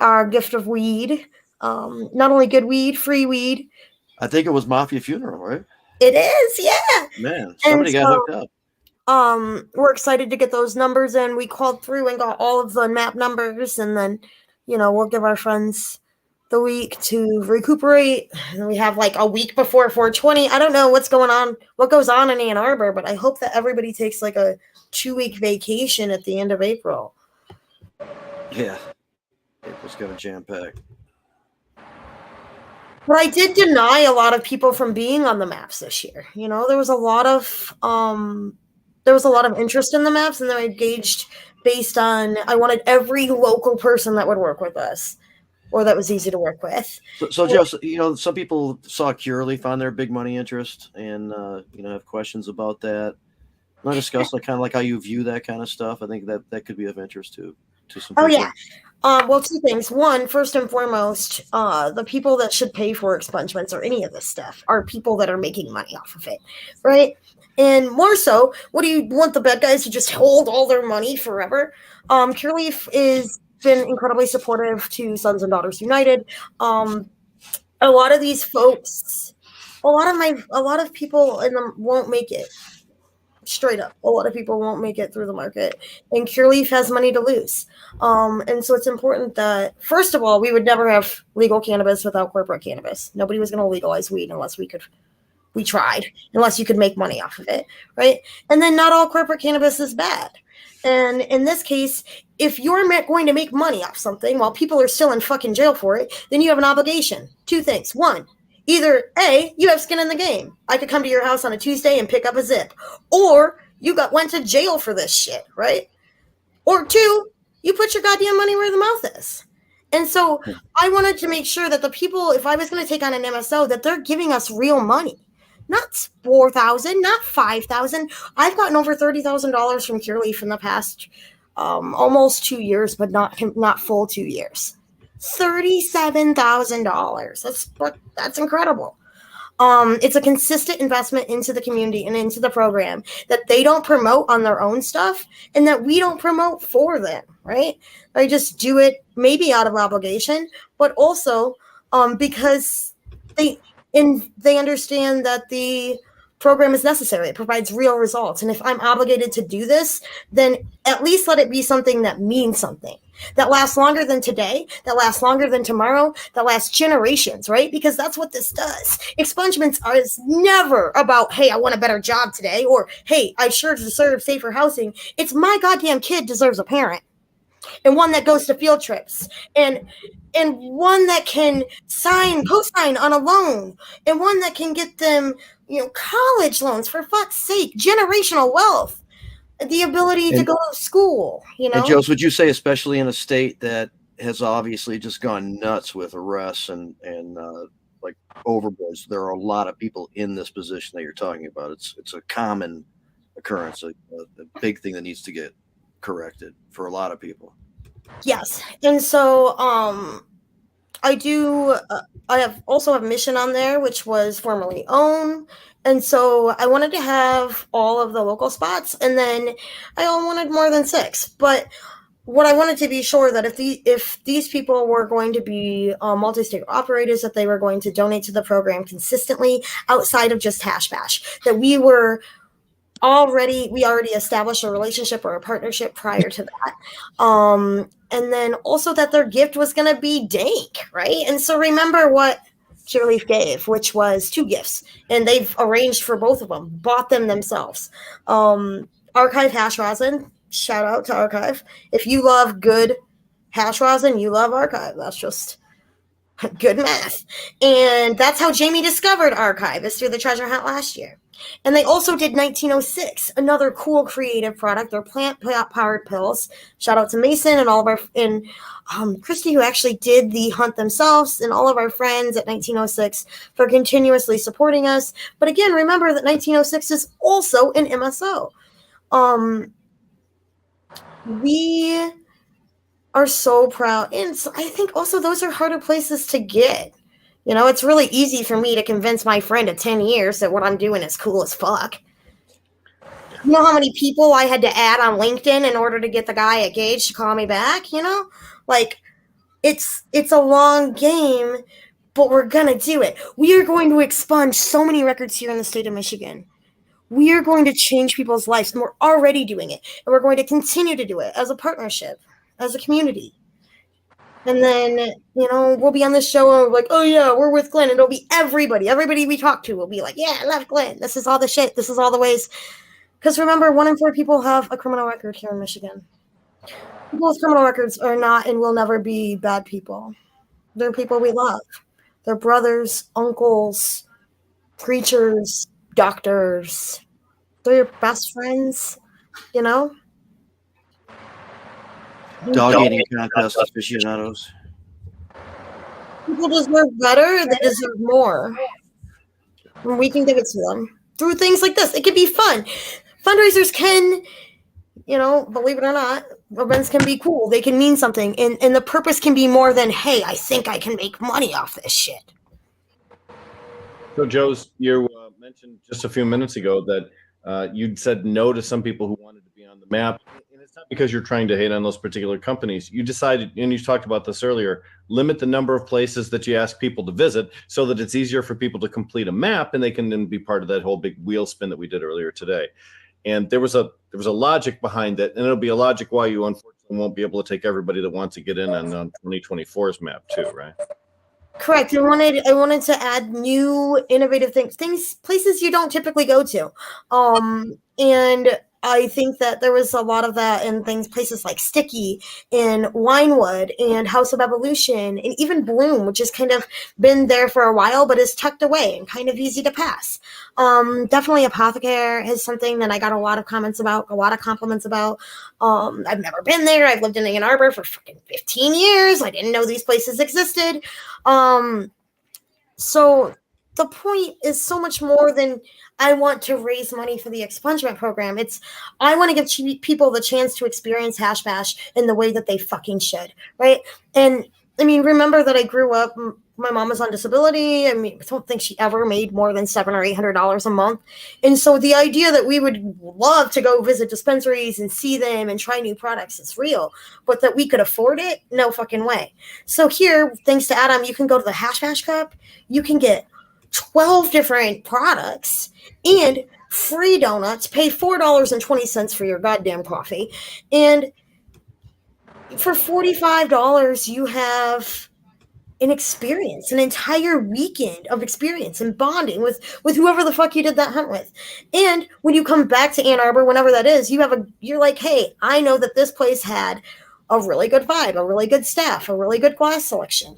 our gift of weed. Not only good weed, free weed. I think it was Mafia Funeral, right? It is, yeah. Man, somebody got hooked up. We're excited to get those numbers in. We called through and got all of the map numbers, and then, we'll give our friends the week to recuperate. And we have like a week before 420. I don't know what goes on in Ann Arbor, but I hope that everybody takes like a 2-week vacation at the end of April. Yeah. April's going to jam pack. But I did deny a lot of people from being on the maps this year. There was a lot of interest in the maps, and they're engaged based on, I wanted every local person that would work with us, or that was easy to work with. So Joe, some people saw Cureleaf on their big money interest, and have questions about that. Want to discuss kind of like how you view that kind of stuff? I think that could be of interest to some people. Oh yeah. Well, 2 things. One, first and foremost, the people that should pay for expungements or any of this stuff are people that are making money off of it, right? And more so, what do you want the bad guys to just hold all their money forever? Cureleaf is been incredibly supportive to Sons and Daughters United. A lot of these folks, a lot of people in them won't make it. straight up. A lot of people won't make it through the market, and Cureleaf has money to lose. And so it's important that, first of all, we would never have legal cannabis without corporate cannabis. Nobody was going to legalize weed unless we tried, unless you could make money off of it, right? And then not all corporate cannabis is bad. And in this case, if you're going to make money off something while people are still in fucking jail for it, then you have an obligation. Two things. One, either A, you have skin in the game. I could come to your house on a Tuesday and pick up a zip. Or you went to jail for this shit, right? Or two, you put your goddamn money where the mouth is. And so I wanted to make sure that the people, if I was going to take on an MSO, that they're giving us real money. Not $4,000, not $5,000. I've gotten over $30,000 from Cureleaf in the past almost 2 years, but not full 2 years. $37,000. That's incredible. It's a consistent investment into the community and into the program that they don't promote on their own stuff and that we don't promote for them, right? I just do it maybe out of obligation, but also because they understand that the program is necessary. It provides real results. And if I'm obligated to do this, then at least let it be something that means something, that lasts longer than today, that lasts longer than tomorrow, that lasts generations, right? Because that's what this does. Expungements is never about, hey, I want a better job today, or hey, I sure deserve safer housing. It's my goddamn kid deserves a parent, and one that goes to field trips, and one that can co-sign on a loan, and one that can get them, college loans, for fuck's sake, generational wealth, the ability to go to school, And Joseph, would you say, especially in a state that has obviously just gone nuts with arrests and like overboards, there are a lot of people in this position that you're talking about. It's a common occurrence, a big thing that needs to get corrected for a lot of people. Yes. And so I also have Mission on there, which was formerly OWN. And so I wanted to have all of the local spots, and then I wanted more than 6. But what I wanted to be sure that if these people were going to be multi-state operators, that they were going to donate to the program consistently outside of just Hash Bash, that we already established a relationship or a partnership prior to that. And then also that their gift was going to be dank, right? And so remember what Cureleaf gave, which was 2 gifts, and they've arranged for both of them, bought them themselves. Archive hash rosin, shout out to Archive. If you love good hash rosin, you love Archive. That's just good math. And that's how Jamie discovered Archive, is through the treasure hunt last year. And they also did 1906, another cool creative product. They're plant-powered pills. Shout out to Mason and all of our Christy, who actually did the hunt themselves, and all of our friends at 1906 for continuously supporting us. But again, remember that 1906 is also an MSO. We are so proud, and so I think also those are harder places to get. It's really easy for me to convince my friend of 10 years that what I'm doing is cool as fuck. You know how many people I had to add on LinkedIn in order to get the guy at Gage to call me back? Like it's a long game, but we're going to do it. We are going to expunge so many records here in the state of Michigan. We are going to change people's lives, and we're already doing it. And we're going to continue to do it as a partnership, as a community. And then, we'll be on this show and we're like, oh yeah, we're with GLEN. And it'll be everybody we talk to will be like, yeah, I love GLEN. This is all the shit. This is all the ways. Because remember, 1 in 4 people have a criminal record here in Michigan. People with criminal records are not and will never be bad people. They're people we love. They're brothers, uncles, preachers, doctors. They're your best friends, Dog eating contest aficionados. People deserve better. They deserve more. And we can give it to them through things like this. It can be fun. Fundraisers can, believe it or not, events can be cool. They can mean something. And the purpose can be more than, hey, I think I can make money off this shit. So, Joe's, you mentioned just a few minutes ago that you'd said no to some people who wanted to be on the map. And it's not because you're trying to hate on those particular companies. You decided, and you talked about this earlier, limit the number of places that you ask people to visit so that it's easier for people to complete a map and they can then be part of that whole big wheel spin that we did earlier today. And there was a logic behind it, and it'll be a logic why you unfortunately won't be able to take everybody that wants to get in on 2024's map too, right? Correct. I wanted to add new innovative things, places you don't typically go to. And I think that there was a lot of that in places like Sticky and Winewood and House of Evolution and even Bloom, which has kind of been there for a while, but is tucked away and kind of easy to pass. Definitely Apothecary is something that I got a lot of comments about, a lot of compliments about. I've never been there. I've lived in Ann Arbor for fucking 15 years. I didn't know these places existed. So the point is so much more than I want to raise money for the expungement program. I want to give people the chance to experience Hash Bash in the way that they fucking should, right? And I mean, remember that I grew up, my mom was on disability. I mean, I don't think she ever made more than $700 or $800 a month. And so the idea that we would love to go visit dispensaries and see them and try new products is real, but that we could afford it, no fucking way. So here, thanks to Adam, you can go to the Hash Bash Cup. You can get 12 different products and free donuts, pay $4.20 for your goddamn coffee. And for $45, you have an experience, an entire weekend of experience and bonding with whoever the fuck you did that hunt with. And when you come back to Ann Arbor, whenever that is, you're like, hey, I know that this place had a really good vibe, a really good staff, a really good glass selection.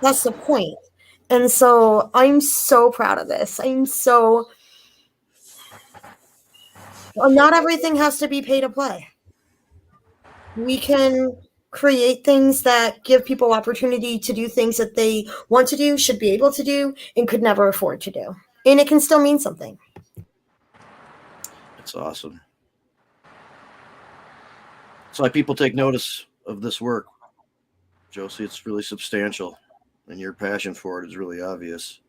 That's the point. And so I'm so proud of this. Not everything has to be pay to play. We can create things that give people opportunity to do things that they want to do, should be able to do, and could never afford to do. And it can still mean something. That's awesome. It's why people take notice of this work. Josie, it's really substantial, and your passion for it is really obvious.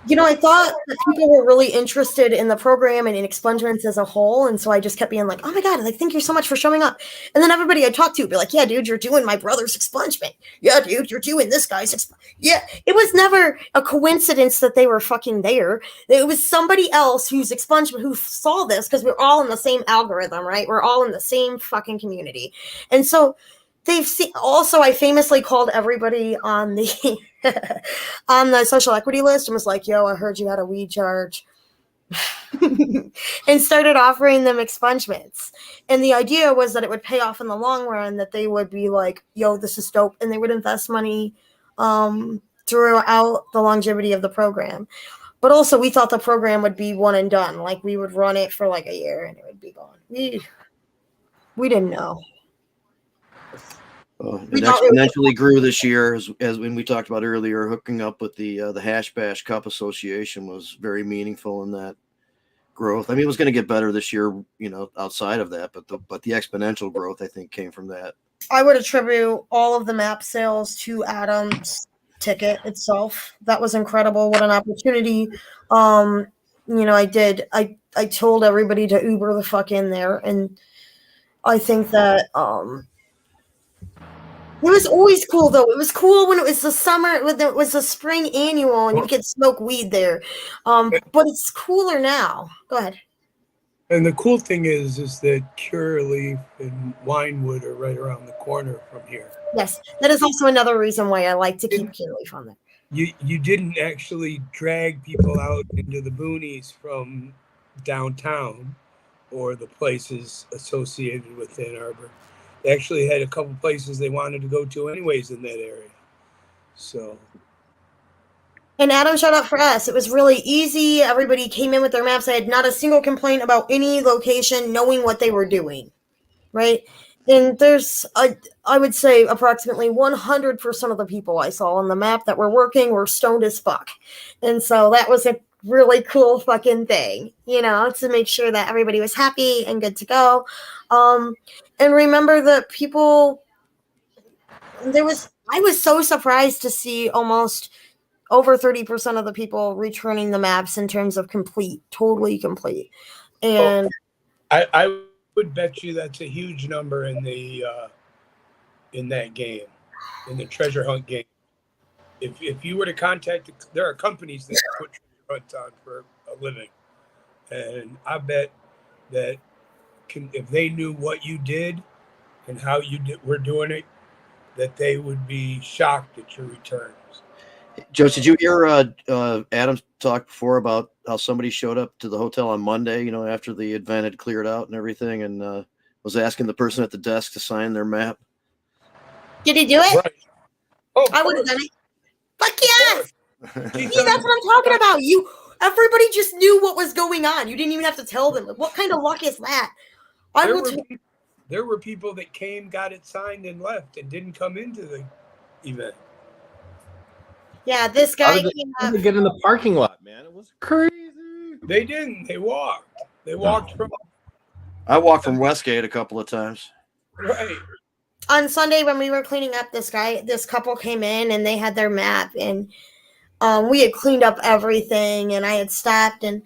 You know, I thought that people were really interested in the program and in expungements as a whole. And so I just kept being like, oh my God, like, thank you so much for showing up. And then everybody I talked to would be like, yeah, dude, you're doing my brother's expungement. Yeah, dude, you're doing this guy's Yeah, it was never a coincidence that they were fucking there. It was somebody else whose expungement, who saw this, because we're all in the same algorithm, right? We're all in the same fucking community. And so they've seen, also, I famously called everybody on the on the social equity list and was like, yo, I heard you had a weed charge. And started offering them expungements. And the idea was that it would pay off in the long run, that they would be like, yo, this is dope. And they would invest money throughout the longevity of the program. But also we thought the program would be one and done. Like we would run it for like a year and it would be gone. We didn't know. It exponentially grew this year, as when we talked about earlier. Hooking up with the Hash Bash Cup Association was very meaningful in that growth. I mean, it was going to get better this year, you know, outside of that, but the exponential growth, I think, came from that. I would attribute all of the map sales to Adam's ticket itself. That was incredible. What an opportunity. You know, I told everybody to Uber the fuck in there, and I think that it was always cool, though. It was cool when it was the summer, when it was the spring annual, and you could smoke weed there. But it's cooler now. Go ahead. And the cool thing is that Curaleaf and Winewood are right around the corner from here. Yes, that is also another reason why I like to keep Curaleaf on there. You didn't actually drag people out into the boonies from downtown or the places associated with Ann Arbor. They actually had a couple places they wanted to go to anyways in that area. So. And Adam showed up for us. It was really easy. Everybody came in with their maps. I had not a single complaint about any location knowing what they were doing, right? And there's, I would say, approximately 100% of the people I saw on the map that were working were stoned as fuck. And so that was a really cool fucking thing, you know, to make sure that everybody was happy and good to go. And remember that people, I was so surprised to see almost over 30% of the people returning the maps in terms of complete, totally complete. And I would bet you that's a huge number in that game, in the treasure hunt game. If you were to contact, there are companies that put treasure hunts on for a living. And I bet that if they knew what you did and how you were doing it, that they would be shocked at your returns. Joe, did you hear Adam talk before about how somebody showed up to the hotel on Monday, after the event had cleared out and everything, and was asking the person at the desk to sign their map? Did he do it? Right. Oh, I would have done it. Fuck yeah! He See, that's what I'm talking about. Everybody just knew what was going on. You didn't even have to tell them. What kind of luck is that? There were people that came, got it signed, and left, and didn't come into the event. Yeah, this guy came How up. did they get in the parking lot, man? It was crazy. They didn't. They walked. They walked from. I walked from Westgate a couple of times. Right. On Sunday when we were cleaning up, this couple came in and they had their map, and we had cleaned up everything, and I had stopped, and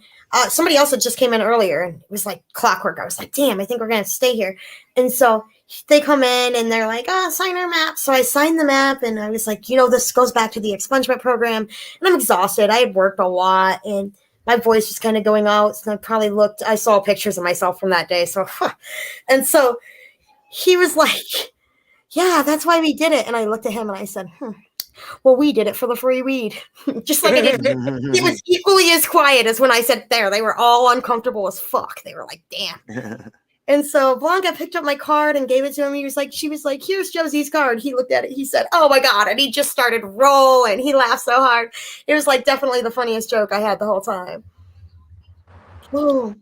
somebody else had just came in earlier, and it was like clockwork. I was like, damn, I think we're gonna stay here. And so they come in and they're like, sign our map. So I signed the map, and I was like, this goes back to the expungement program, and I'm exhausted. I had worked a lot, and my voice was kind of going out, so I saw pictures of myself from that day. So, and so he was like, yeah, that's why we did it. And I looked at him and I said, well, we did it for the free weed. Just like I did. It was equally as quiet as when I said there. They were all uncomfortable as fuck. They were like, damn. And so Blanca picked up my card and gave it to him. She was like, here's Josie's card. He looked at it. He said, oh my God. And he just started rolling. He laughed so hard. It was like definitely the funniest joke I had the whole time. Ooh.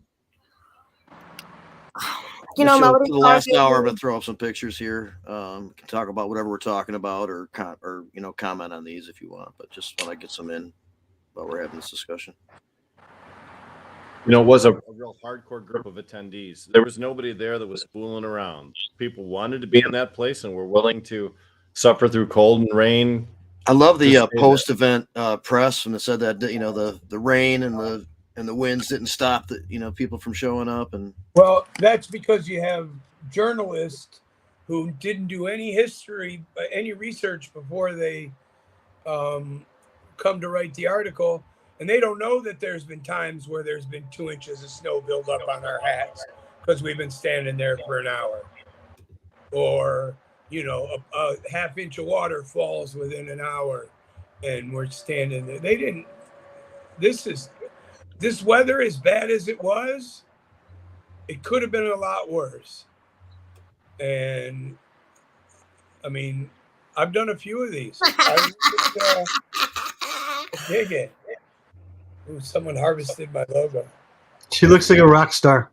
Melody, the last hour, I'm going to throw up some pictures here. Can talk about whatever we're talking about, or comment on these if you want. But just want to get some in while we're having this discussion. It was a real hardcore group of attendees. There was nobody there that was fooling around. People wanted to be in that place and were willing to suffer through cold and rain. I love the post-event press when it said that the rain and the winds didn't stop people from showing up. And well, that's because you have journalists who didn't do any history, any research before they come to write the article, and they don't know that there's been times where there's been 2 inches of snow build up on our hats because we've been standing there for an hour, or a half inch of water falls within an hour and we're standing there. They didn't. This weather, as bad as it was, it could have been a lot worse. And I mean, I've done a few of these. I dig it. Ooh, someone harvested my logo. She looks like a rock star.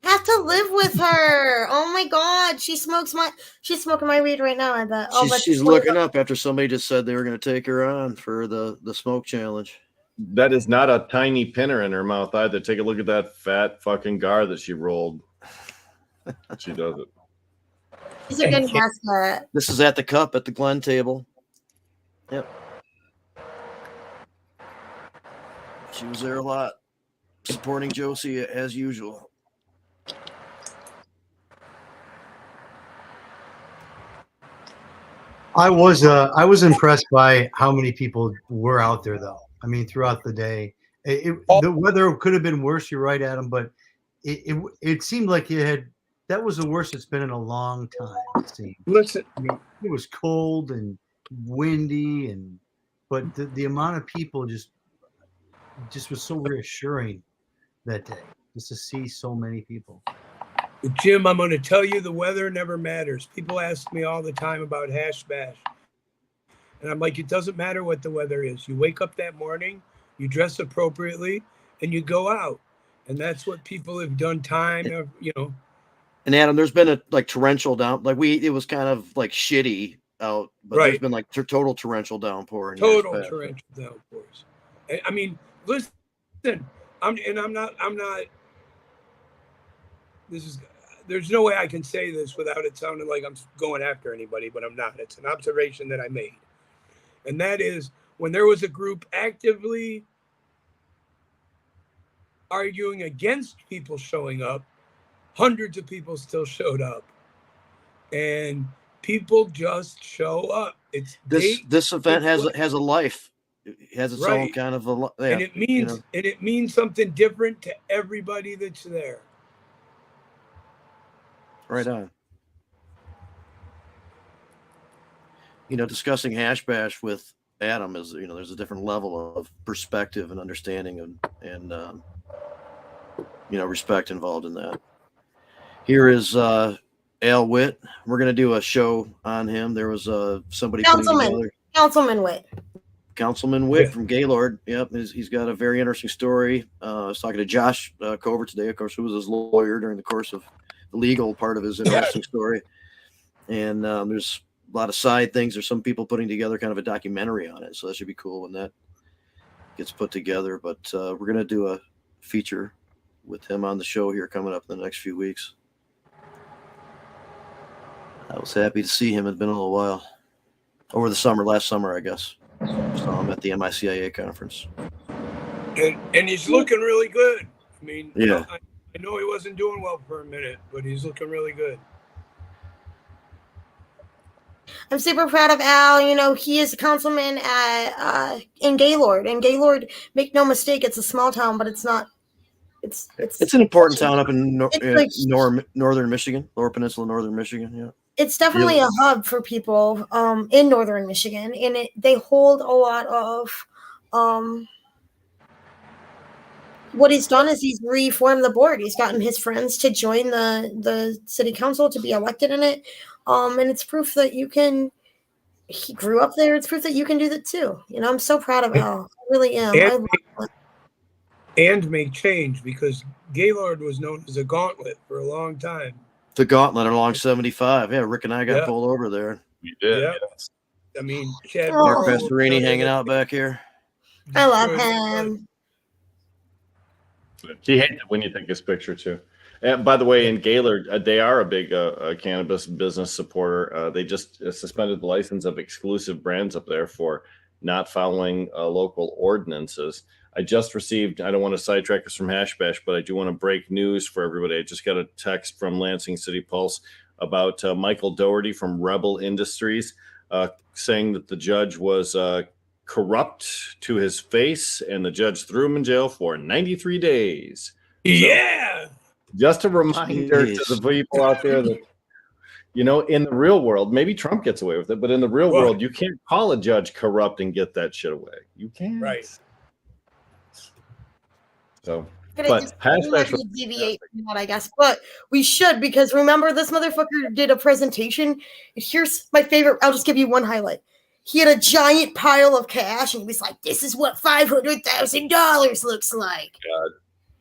Have to live with her. Oh my God, she's smoking my weed right now. I bet. She's looking up after somebody just said they were going to take her on for the smoke challenge. That is not a tiny pinner in her mouth either. Take a look at that fat fucking gar that she rolled. She does it. She's a good mascot. This is at the cup at the GLEN table. Yep. She was there a lot, supporting Josie as usual. I was impressed by how many people were out there, though. I mean, throughout the day, the weather could have been worse. You're right, Adam, but it seemed like that was the worst it's been in a long time. It seemed. Listen, I mean, it was cold and windy, but the amount of people just was so reassuring that day, just to see so many people. Jim, I'm going to tell you, the weather never matters. People ask me all the time about Hash Bash. And I'm like, it doesn't matter what the weather is. You wake up that morning, you dress appropriately, and you go out. And that's what people have done time, And Adam, there's been a torrential down, it was kind of like shitty out, but right. There's been total torrential downpour. Total torrential downpours. I mean, listen, I'm not, there's no way I can say this without it sounding like I'm going after anybody, but I'm not. It's an observation that I made. And that is, when there was a group actively arguing against people showing up, hundreds of people still showed up. And people just show up. This event has a life. it has its own Right. kind of a And it means something different to everybody that's there. right on. Discussing Hash Bash with Adam is, there's a different level of perspective and understanding and respect involved in that. Here is Al Witt. We're going to do a show on him. There was somebody putting together. Councilman Witt from Gaylord. Yep, he's got a very interesting story. I was talking to Josh Covert today, of course, who was his lawyer during the course of the legal part of his interesting story. And there's a lot of side things. There's some people putting together kind of a documentary on it, so that should be cool when that gets put together. But we're going to do a feature with him on the show here coming up in the next few weeks. I was happy to see him. It's been a little while. Over the summer, last summer, I guess. Saw him at the MICIA conference. And he's looking really good. I mean, yeah. I know he wasn't doing well for a minute, but he's looking really good. I'm super proud of Al. He is a councilman in Gaylord. And Gaylord, make no mistake, it's a small town, but it's not. It's an important town up in northern Michigan, Lower Peninsula, northern Michigan. Yeah. It's definitely a hub for people in northern Michigan, and they hold a lot of. What he's done is he's reformed the board. He's gotten his friends to join the city council to be elected in it, and it's proof that you can. He grew up there. It's proof that you can do that too. I'm so proud of Al. I really am. And make change, because Gaylord was known as a gauntlet for a long time. The gauntlet along 75. Yeah, Rick and I got pulled over there. We did. Yeah. Yes. I mean, Chad Mark Pastorini hanging out back here. I love him. He hates it when you take his picture too. And by the way, in Gaylord, they are a big cannabis business supporter. They just suspended the license of exclusive brands up there for not following local ordinances. I just received, I don't want to sidetrack us from Hash Bash, but I do want to break news for everybody. I just got a text from Lansing City Pulse about Michael Doherty from Rebel Industries saying that the judge was corrupt to his face and the judge threw him in jail for 93 days. Yeah. So, just a reminder to the people out there that, in the real world, maybe Trump gets away with it, but in the real world, you can't call a judge corrupt and get that shit away. You can't. Right. So, But deviate from that, I guess. But we should, because remember, this motherfucker did a presentation. Here's my favorite. I'll just give you one highlight. He had a giant pile of cash, and he was like, "This is what $500,000 looks like." God.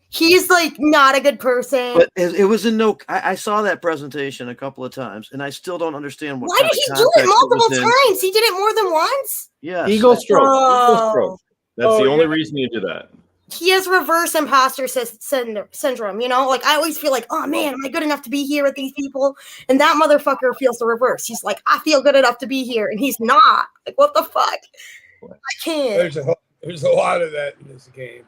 He's like not a good person. But it was in no. I saw that presentation a couple of times, and I still don't understand what. Why did he do it multiple times? He did it more than once. Yeah. Ego stroke. Ego stroke. That's the only reason you do that. He has reverse imposter syndrome, Like, I always feel like, oh, man, am I good enough to be here with these people? And that motherfucker feels the reverse. He's like, I feel good enough to be here. And he's not. Like, what the fuck? I can't. There's a lot of that in this game.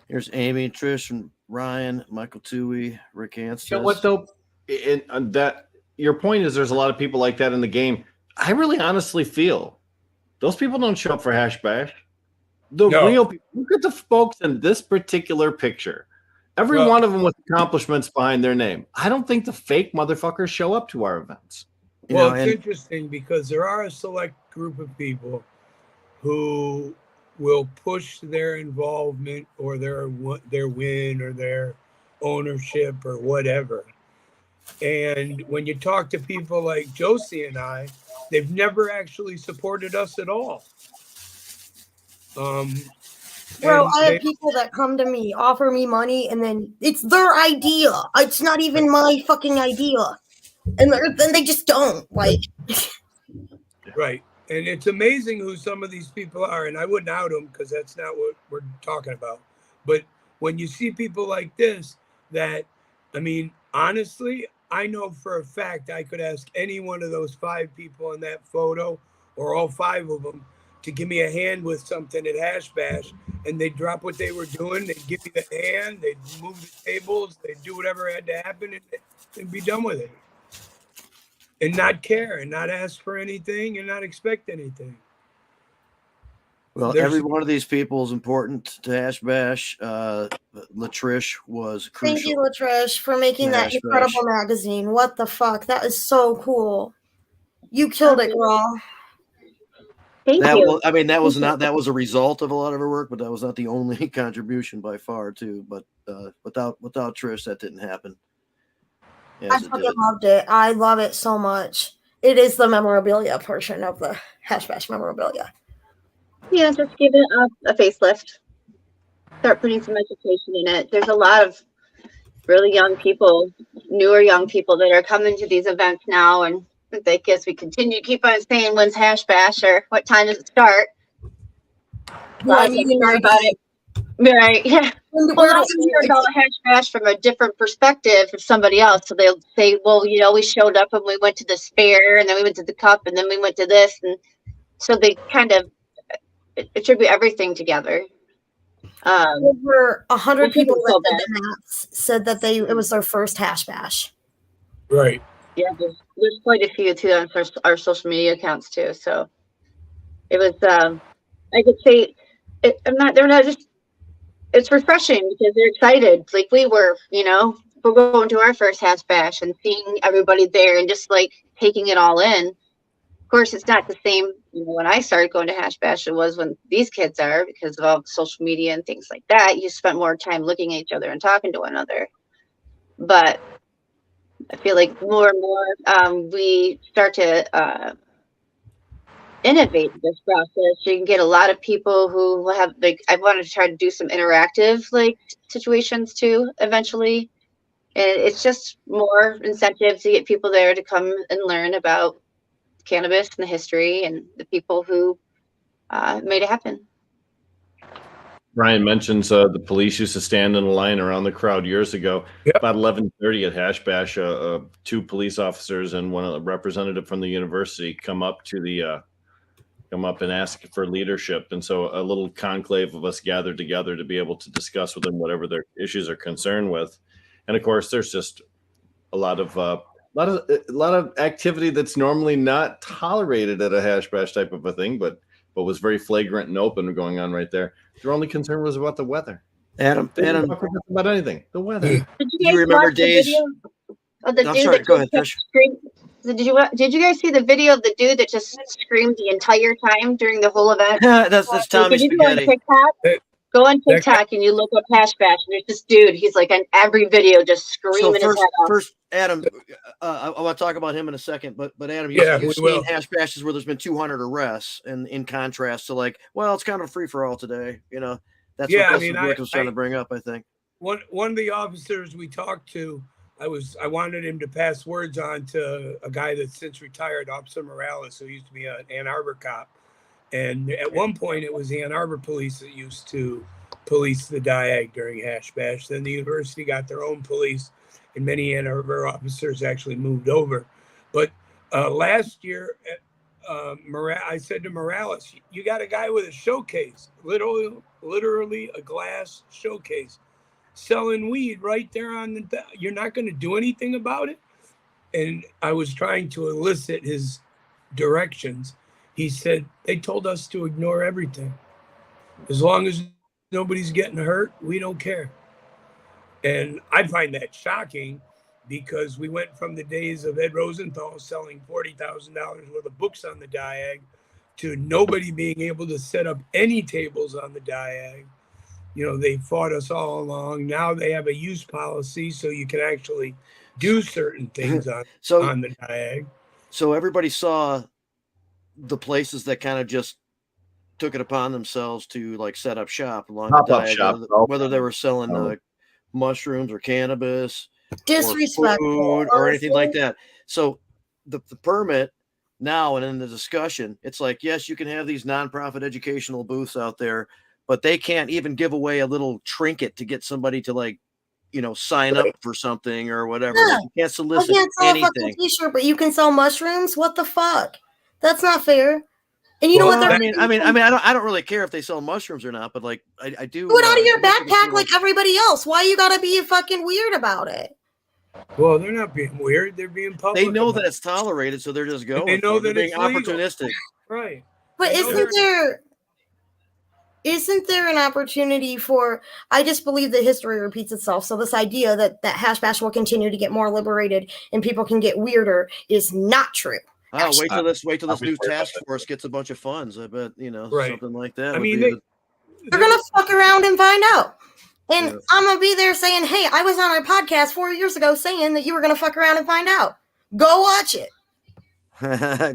Here's Amy, Trish, and Ryan, Michael Toohey, Rick Anstis. You know what, though? Your point is there's a lot of people like that in the game. I really honestly feel those people don't show up for Hash Bash. Real people. Look at the folks in this particular picture. Every one of them with accomplishments behind their name. I don't think the fake motherfuckers show up to our events. Well, it's interesting because there are a select group of people who will push their involvement or their win or their ownership or whatever. And when you talk to people like Josie and I, they've never actually supported us at all. Bro, I have people that come to me, offer me money, and then it's their idea. It's not even my fucking idea. And then they just don't. Like, right. And it's amazing who some of these people are. And I wouldn't out them because that's not what we're talking about. But when you see people like this, that, I mean, honestly, I know for a fact I could ask any one of those 5 people in that photo, or all 5 of them, to give me a hand with something at Hash Bash, and they'd drop what they were doing. They'd give me the hand. They'd move the tables. They'd do whatever had to happen and be done with it. And not care and not ask for anything and not expect anything. Well, There's- every one of these people is important to Hash Bash. Latrish was crucial. Thank you, Latrish, for making that Hash Bash. incredible magazine. What the fuck? That is so cool. You killed it, girl. Thank That you. was, I mean, that was a result of a lot of her work, but that was not the only contribution by far, too. But without Trish, that didn't happen. I As it fucking did. loved it. I love it so much. It is the memorabilia portion of the Hash Bash memorabilia. Yeah, just give it a facelift. Start putting some education in it. There's a lot of really young people, newer young people that are coming to these events now, and I guess we continue to keep on saying when's Hash Bash or what time does it start. A lot of them hear about it. Right, yeah. Well, a lot of them hear about Hash Bash from a different perspective of somebody else. So they'll say, well, you know, we showed up and we went to this fair, and then we went to the cup, and then we went to this. And so they kind of attribute everything together. Over 100 Well, people so that did the hats said that it was their first Hash Bash. Right. Yeah, there's quite a few too on our social media accounts too. So it was, I could say, they're not just, it's refreshing because they're excited. Like we were, you know, we're going to our first Hash Bash and seeing everybody there and just like taking it all in. Of course, it's not the same, you know, when I started going to Hash Bash, it was when these kids are, because of all the social media and things like that. You spent more time looking at each other and talking to one another. But I feel like more and more we start to innovate this process. You can get a lot of people who have, like, I wanted to try to do some interactive like situations too eventually. And it's just more incentive to get people there to come and learn about cannabis and the history and the people who made it happen. Brian mentions the police used to stand in a line around the crowd years ago. Yep. About 11:30 at Hash Bash, two police officers and a representative from the university come up and ask for leadership. And so a little conclave of us gathered together to be able to discuss with them whatever their issues are concerned with. And of course, there's just a lot of activity that's normally not tolerated at a Hash Bash type of a thing, but was very flagrant and open going on right there. Their only concern was about the weather. Adam, They didn't talk about anything. The weather. Did do you remember watch the days? video of the I'm dude sorry, that go ahead, kept Trish. screaming? Did you guys see the video of the dude that just screamed the entire time during the whole event? that's Tommy Did you go on Spaghetti. TikTok? Go on TikTok and you look up Hash Bash, and there's this dude. He's like on every video, just So screaming his head off. first, Adam, I want to talk about him in a second, but Adam, Yeah, you've we seen will. Hash Bashes where there's been 200 arrests, and in contrast to like, well, it's kind of a free for all today. You know, that's Yeah, I what mean, Rick was trying to bring up. I think. One of the officers we talked to, I wanted him to pass words on to a guy that's since retired, Officer Morales, who used to be an Ann Arbor cop. And at one point, it was the Ann Arbor police that used to police the Diag during Hash Bash. Then the university got their own police, and many Ann Arbor officers actually moved over. But last year, I said to Morales, "You got a guy with a showcase, literally a glass showcase, selling weed right there on the. You're not going to do anything about it." And I was trying to elicit his directions. He said, "They told us to ignore everything. As long as nobody's getting hurt, we don't care." And I find that shocking because we went from the days of Ed Rosenthal selling $40,000 worth of books on the Diag to nobody being able to set up any tables on the Diag. You know, they fought us all along. Now they have a use policy so you can actually do certain things on the Diag. So everybody saw the places that kind of just took it upon themselves to like set up shop along the Diag, whether they were selling mushrooms or cannabis, Disrespectful, or food or anything like that. So the permit now and in the discussion, it's like, yes, you can have these nonprofit educational booths out there, but they can't even give away a little trinket to get somebody to like, you know, sign up for something or whatever. Yeah. Like, you can't solicit I can't sell anything. a fucking t-shirt, but you can sell mushrooms. What the fuck? That's not fair. And you know what? I don't really care if they sell mushrooms or not, but like I do. Do it out of your backpack like everybody else. Why you gotta be fucking weird about it? Well, they're not being weird. They're being public. They know that it's tolerated, so they're just going. They know that they're being it's legal. opportunistic, right? But isn't there? isn't there an opportunity for, I just believe that history repeats itself. So this idea that hash bash will continue to get more liberated and people can get weirder is not true. Oh, wait till this new worried task about that. force gets a bunch of funds. I bet, Right. something like that. I would mean, be They're going to fuck around and find out. And Yeah. I'm going to be there saying, hey, I was on a podcast 4 years ago saying that you were going to fuck around and find out. Go watch it.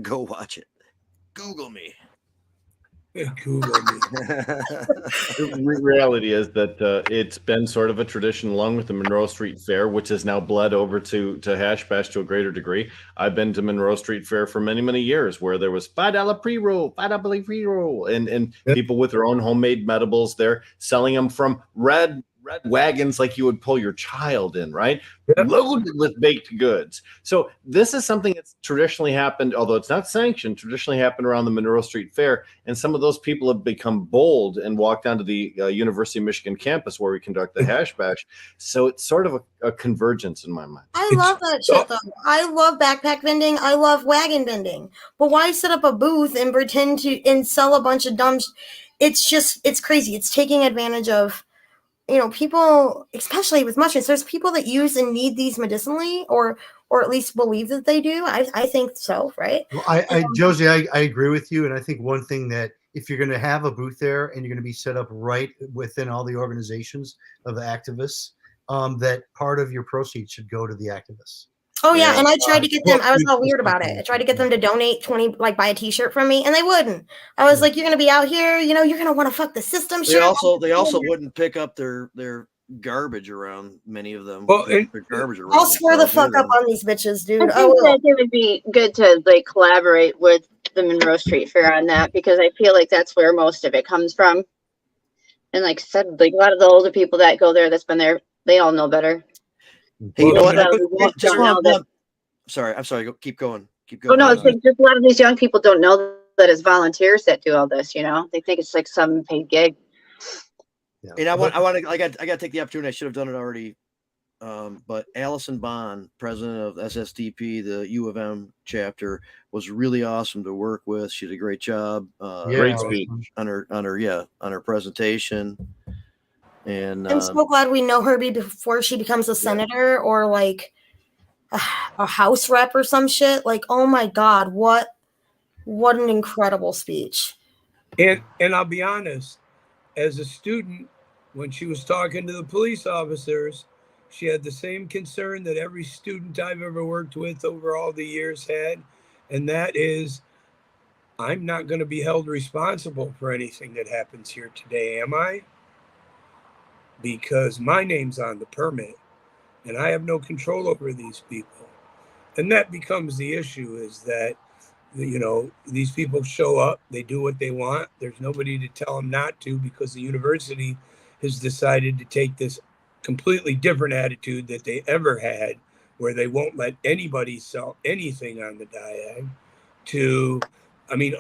Go watch it. Google me. Google me. The reality is that it's been sort of a tradition along with the Monroe Street Fair, which has now bled over to Hash Bash to a greater degree. I've been to Monroe Street Fair for many, many years where there was $5 pre-roll, $5 pre-roll, and people with their own homemade medibles there selling them from red wagons like you would pull your child in, right? Yep. Loaded with baked goods. So this is something that's traditionally happened, although it's not sanctioned, traditionally happened around the Monroe Street Fair. And some of those people have become bold and walked onto the University of Michigan campus where we conduct the Hash Bash. So it's sort of a convergence in my mind. I love that shit, though. I love backpack vending. I love wagon vending. But why set up a booth and pretend to and sell a bunch of dumb? It's crazy. It's taking advantage of, people, especially with mushrooms. There's people that use and need these medicinally, or at least believe that they do. I think so, right? Well, Josie, I agree with you. And I think one thing that if you're going to have a booth there and you're going to be set up right within all the organizations of the activists, that part of your proceeds should go to the activists. Oh yeah, and I tried to get them. I was all weird about it. I tried to get them to donate 20, like buy a T-shirt from me, and they wouldn't. I was like, "You're gonna be out here, you're gonna want to fuck the system." They also wouldn't pick up their garbage around. Many of them. Well, their garbage around. I'll swear the fuck up on these bitches, dude. I think that it would be good to collaborate with the Monroe Street Fair on that, because I feel like that's where most of it comes from. And like I said, a lot of the older people that go there, that's been there, they all know better. Hey, you know what? That, sorry, I'm sorry. Keep going. oh no, it's like just a lot of these young people don't know that it's volunteers that do all this. They think it's like some paid gig. Yeah. And I got to take the opportunity. I should have done it already. But Allison Bond, president of SSDP, the U of M chapter, was really awesome to work with. She did a great job. Great speech on her presentation. And I'm so glad we know her before she becomes a senator or like a house rep or some shit. Like, oh my God, what an incredible speech. And I'll be honest, as a student, when she was talking to the police officers, she had the same concern that every student I've ever worked with over all the years had. And that is, I'm not going to be held responsible for anything that happens here today, am I? Because my name's on the permit and I have no control over these people. And that becomes the issue, is that, these people show up, they do what they want. There's nobody to tell them not to, because the university has decided to take this completely different attitude that they ever had, where they won't let anybody sell anything on the diag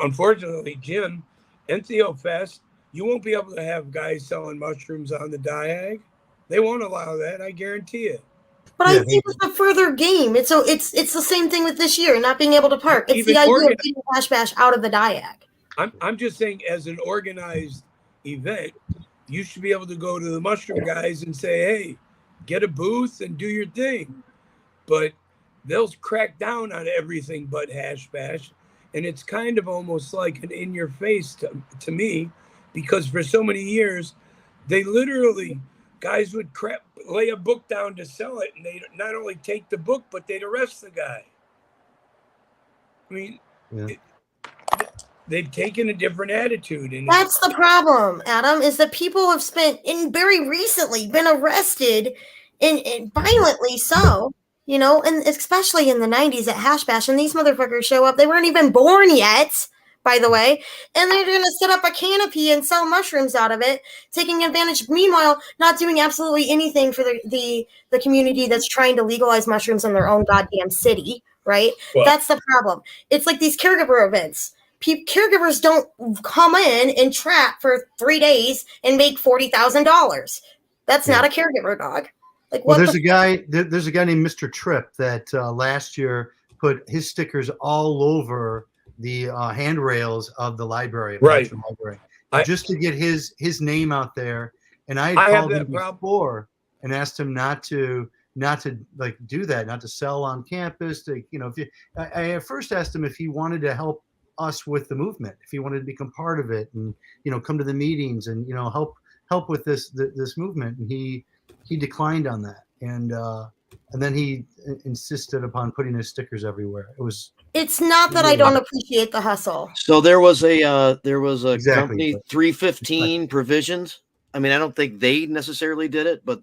unfortunately, Jim, Entheo Fest, you won't be able to have guys selling mushrooms on the diag. They won't allow that, I guarantee it. But I think it's a further game. It's the same thing with this year, not being able to park. It's the idea of getting Hash Bash out of the diag. I'm just saying, as an organized event, you should be able to go to the mushroom guys and say, hey, get a booth and do your thing. But they'll crack down on everything but Hash Bash. And it's kind of almost like an in your face to me, because for so many years, they literally, guys would lay a book down to sell it, and they'd not only take the book, but they'd arrest the guy. I mean, they've taken a different attitude. And that's the problem, Adam, is that people have very recently been arrested, and violently so, and especially in the 90s at Hash Bash, and these motherfuckers show up. They weren't even born yet, by the way, and they're going to set up a canopy and sell mushrooms out of it, taking advantage, meanwhile, not doing absolutely anything for the community that's trying to legalize mushrooms in their own goddamn city, right? Well, that's the problem. It's like these caregiver events. Caregivers don't come in and trap for 3 days and make $40,000. That's not a caregiver, dog. Like, well, there's a guy named Mr. Tripp that last year put his stickers all over the handrails of the library, right? Library. just to get his name out there. And I I had have called him that problem. before and asked him not to like do that, not to sell on campus. To, you know, I at first asked him if he wanted to help us with the movement, if he wanted to become part of it, and you know, come to the meetings and you know, help with this movement. And he declined on that, and then he insisted upon putting his stickers everywhere. It's not that I don't appreciate the hustle. So there was a Exactly, company, but- 315 Provisions. I mean, I don't think they necessarily did it, but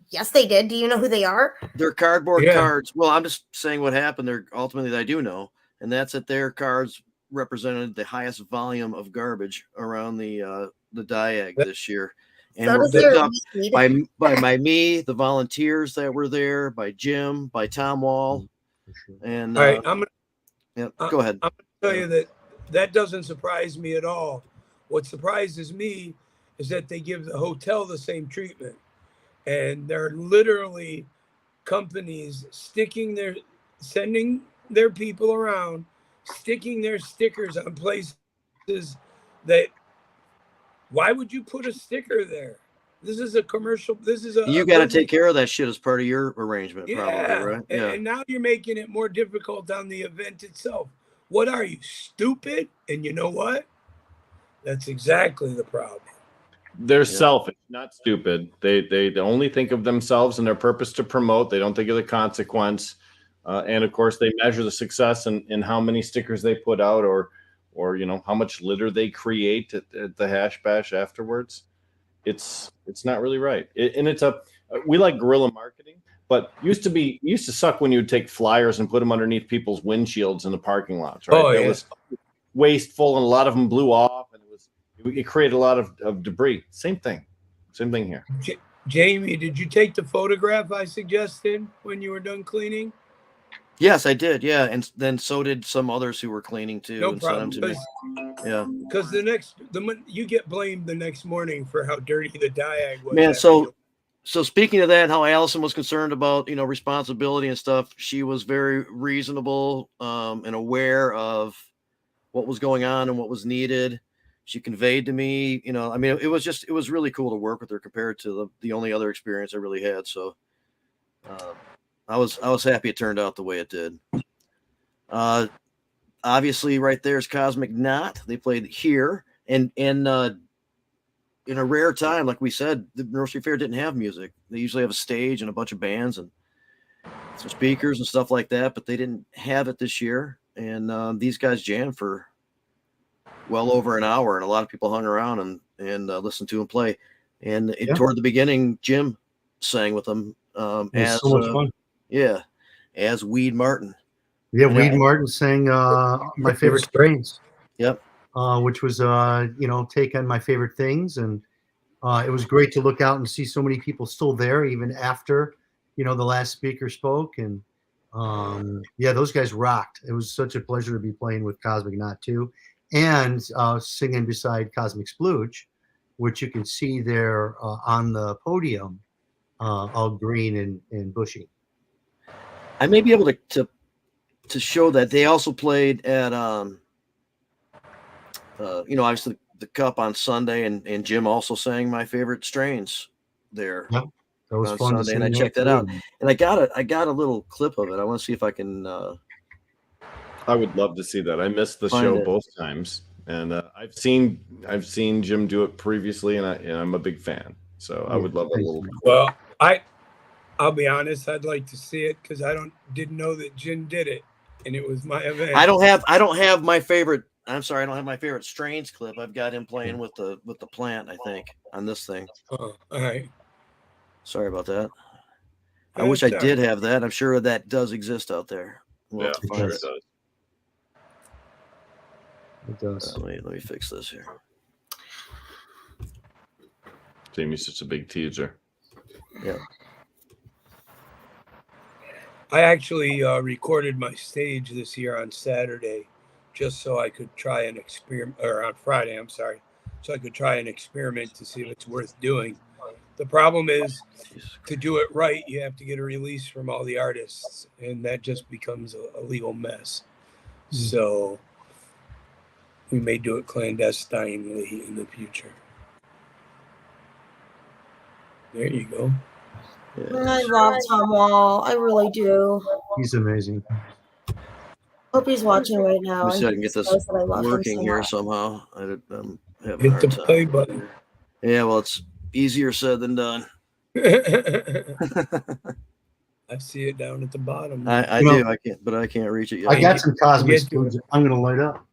Yes, they did. Do you know who they are? their cardboard Yeah. cards. Well, I'm just saying what happened there. Ultimately, I do know, and that's that their cards represented the highest volume of garbage around the diag this year, and So were does picked your up weed. by me, the volunteers that were there, by Jim, by Tom Wall, and All right, I'm yeah, go ahead. I'm gonna tell you that doesn't surprise me at all. What surprises me is that they give the hotel the same treatment, and they're literally companies sending their people around, sticking their stickers on places that. Why would you put a sticker there? This is a commercial. This is You got to take care of that shit as part of your arrangement, Yeah, probably, right? and, Yeah. and now you're making it more difficult on the event itself. What are you, stupid? And you know what? That's exactly the problem. They're selfish, not stupid. They only think of themselves and their purpose to promote. They don't think of the consequence. And of course, they measure the success in how many stickers they put out, or you know, how much litter they create at the hash bash afterwards. It's not really right. We like guerrilla marketing, but used to suck when you'd take flyers and put them underneath people's windshields in the parking lots, right? Oh, That yeah. was wasteful, and a lot of them blew off, and it created a lot of debris. Same thing here. Jamie, did you take the photograph I suggested when you were done cleaning? Yes, I did. Yeah, and then so did some others who were cleaning too. No and sent them problem. to me. Yeah, Because you get blamed the next morning for how dirty the diag was. man. after So speaking of that, how Allison was concerned about responsibility and stuff, she was very reasonable and aware of what was going on and what was needed. She conveyed to me, I mean, it was really cool to work with her compared to the only other experience I really had. So I was happy it turned out the way it did. Obviously, right there is Cosmic Knot. They played here, and in a rare time, like we said, the Nursery Fair didn't have music. They usually have a stage and a bunch of bands and some speakers and stuff like that, but they didn't have it this year. And these guys jammed for well over an hour, and a lot of people hung around and listened to them play. And toward the beginning, Jim sang with them as so much fun. Yeah, as Weed Martin. Yeah, Weed Martin sang my favorite strains. Yep. Which was take on my favorite things, and it was great to look out and see so many people still there even after the last speaker spoke. And those guys rocked. It was such a pleasure to be playing with Cosmic Knot too, and singing beside Cosmic Splooge, which you can see there on the podium, all green and bushy. I may be able to show that they also played at obviously the Cup on Sunday, and Jim also sang my favorite strains there. Yep. That was on fun Sunday, and I checked that out. And I got a little clip of it. I want to see if I can. I would love to see that. I missed the show both times, and I've seen Jim do it previously, and I'm a big fan. So I would love a little. Well, I'll be honest. I'd like to see it because I didn't know that Jim did it, and it was my event. I don't have my favorite. I'm sorry, I don't have my favorite strains clip. I've got him playing with the plant, I think, on this thing. Oh, all right. Sorry about that. I wish I did have that. I'm sure that does exist out there. We'll have to find it. It does. Let me fix this here. Jamie's such a big teaser. Yeah. I actually recorded my stage this year on Saturday, just so I could try an experiment, or on Friday, I'm sorry, so I could try an experiment to see if it's worth doing. The problem is, to do it right, you have to get a release from all the artists, and that just becomes a legal mess. So, we may do it clandestinely in the future. There you go. I love Tom Wall. I really do. He's amazing. Hope he's watching right now. Let me see if I and can he get this knows that I love him working so here much. somehow. I'm having a Hit the hard time. play button. Yeah, well, it's easier said than done. I see it down at the bottom. I You know, do. I can't, but I can't reach it yet. I got some cosmic Get to it. spoons. I'm gonna light up.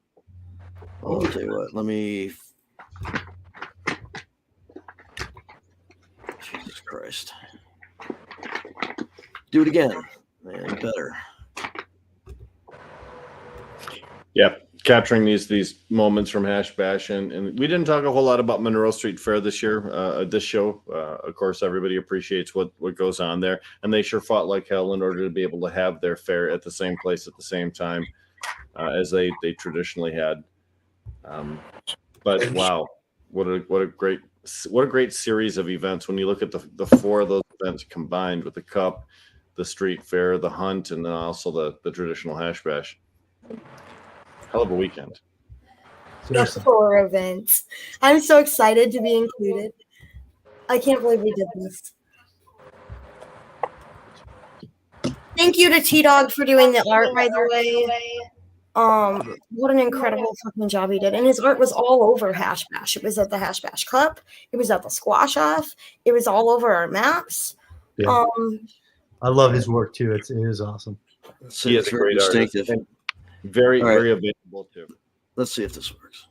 I'll tell you what. Let me. Jesus Christ. Do it again. Man, better. Yep. Capturing these moments from Hash Bash, and we didn't talk a whole lot about Monroe Street Fair this year. This show, of course, everybody appreciates what goes on there, and they sure fought like hell in order to be able to have their fair at the same place at the same time as they traditionally had. But wow, what a great series of events when you look at the four of those events combined with the Cup, the Street Fair, the Hunt, and then also the traditional Hash Bash. Hell of a weekend. The 4 events. I'm so excited to be included. I can't believe we did this. Thank you to T-Dog for doing the art, by the way. What an incredible fucking job he did. And his art was all over Hash Bash. It was at the Hash Bash Cup. It was at the Squash Off. It was all over our maps. Yeah. I love his work too. It is awesome. He is It's a very great artist. distinctive. And very, All right. very available too. Let's see if this works.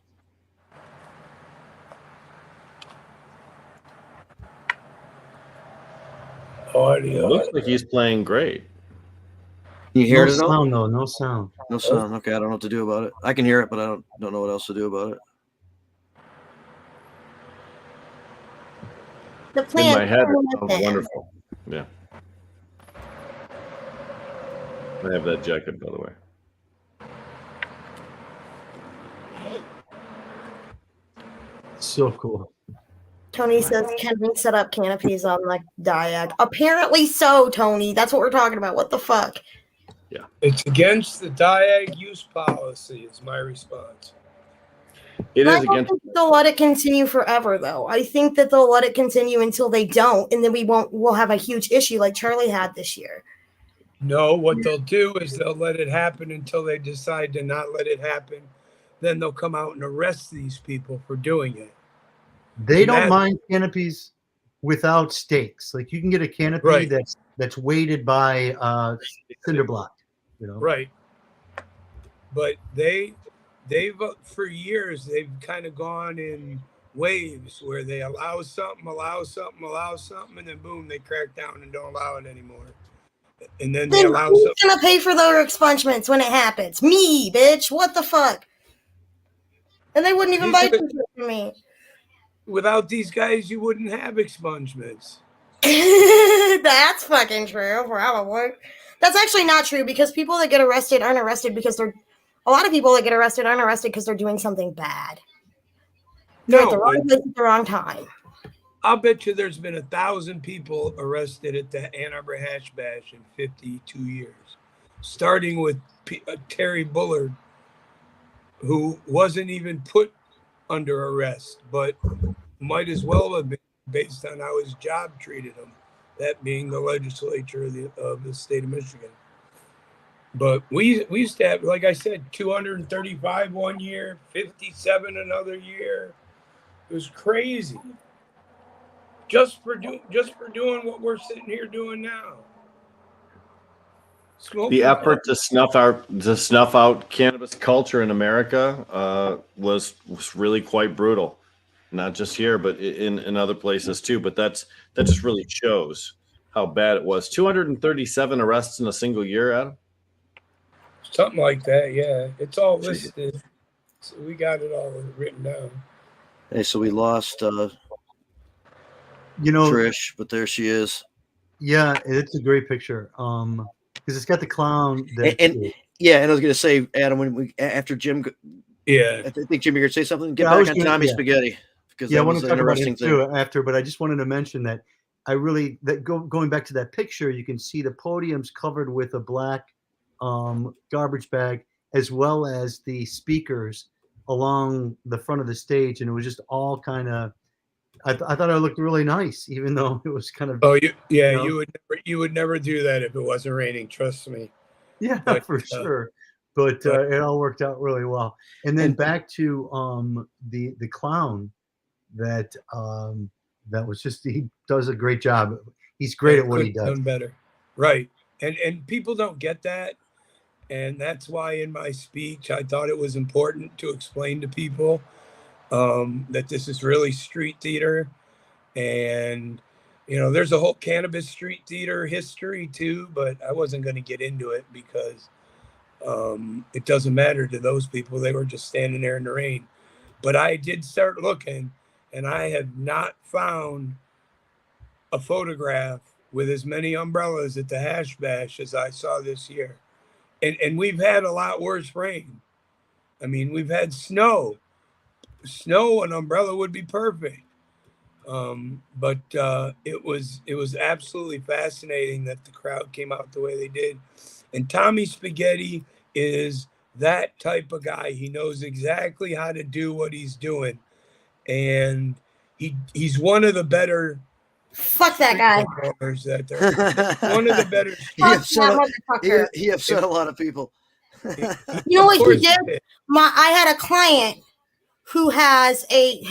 It looks like he's playing great. Can you hear No it at all? sound though. No sound. No sound. Okay, I don't know what to do about it. I can hear it, but I don't know what else to do about it. The In plan. my head, it sounds wonderful. Yeah. I have that jacket, by the way. So cool. Tony says, can we set up canopies on like Diag? Apparently so, Tony. That's what we're talking about. What the fuck? It's against the Diag use policy, is my response. It I is don't against. think they'll let it continue forever, though. I think that they'll let it continue until they don't, and then we'll have a huge issue like Charlie had this year. No, what they'll do is they'll let it happen until they decide to not let it happen. Then they'll come out and arrest these people for doing it. They don't That- mind canopies without stakes. Like you can get a canopy Right. that's weighted by cinder block. You know. Right. But they've for years they've kind of gone in waves where they allow something, and then boom, they crack down and don't allow it anymore. And then they Then allow who's something. gonna pay for their expungements when it happens? Me, bitch. What the fuck? And they wouldn't even These buy are the- t-shirts from me. Without these guys, you wouldn't have expungements. That's fucking true, probably. That's actually not true because people that get arrested aren't arrested because they're. A lot of people that get arrested aren't arrested because they're doing something bad. They're at the No, wrong but place at the wrong time. I'll bet you there's been 1,000 people arrested at the Ann Arbor Hash Bash in 52 years, starting with Terry Bullard, who wasn't even put under arrest, but might as well have been based on how his job treated him, that being the legislature of the state of Michigan. But we used to have, like I said, 235 one year, 57 another year. It was crazy. Just for doing what we're sitting here doing now. The effort to snuff out cannabis culture in America was really quite brutal. Not just here, but in other places too. But that just really shows how bad it was. 237 arrests in a single year, Adam. Something like that, yeah. It's all listed. So we got it all written down. Hey, so we lost You know, Trish, but there she is. yeah, it's a great picture. Because it's got the clown. And yeah, and I was gonna say, Adam, when after Jim, Yeah. I think Jim, you're gonna say something. Get Yeah, I was back on gonna- Tommy yeah. Spaghetti because Yeah, I that want was to an talk about interesting it thing. too after, but I just wanted to mention that going back to that picture, you can see the podium's covered with a black garbage bag, as well as the speakers along the front of the stage, and it was just all kind of. I thought I looked really nice, even though it was kind of. Oh, know? you would never do that if it wasn't raining. Trust me. Yeah, But, for sure. But it all worked out really well. And then back to the clown that was just, he does a great job. He's great at what he does. Done better, right? And people don't get that, and that's why in my speech I thought it was important to explain to people that this is really street theater, and there's a whole cannabis street theater history too, but I wasn't going to get into it because it doesn't matter to those people. They were just standing there in the rain. But I did start looking, and I have not found a photograph with as many umbrellas at the Hash Bash as I saw this year. And we've had a lot worse rain. I mean, we've had snow. Snow, an umbrella would be perfect. But it was absolutely fascinating that the crowd came out the way they did. And Tommy Spaghetti is that type of guy. He knows exactly how to do what he's doing. And he's one of the better. Fuck that guy. That there. One of the better. He upset a lot of people. You know what he did? I had a client who has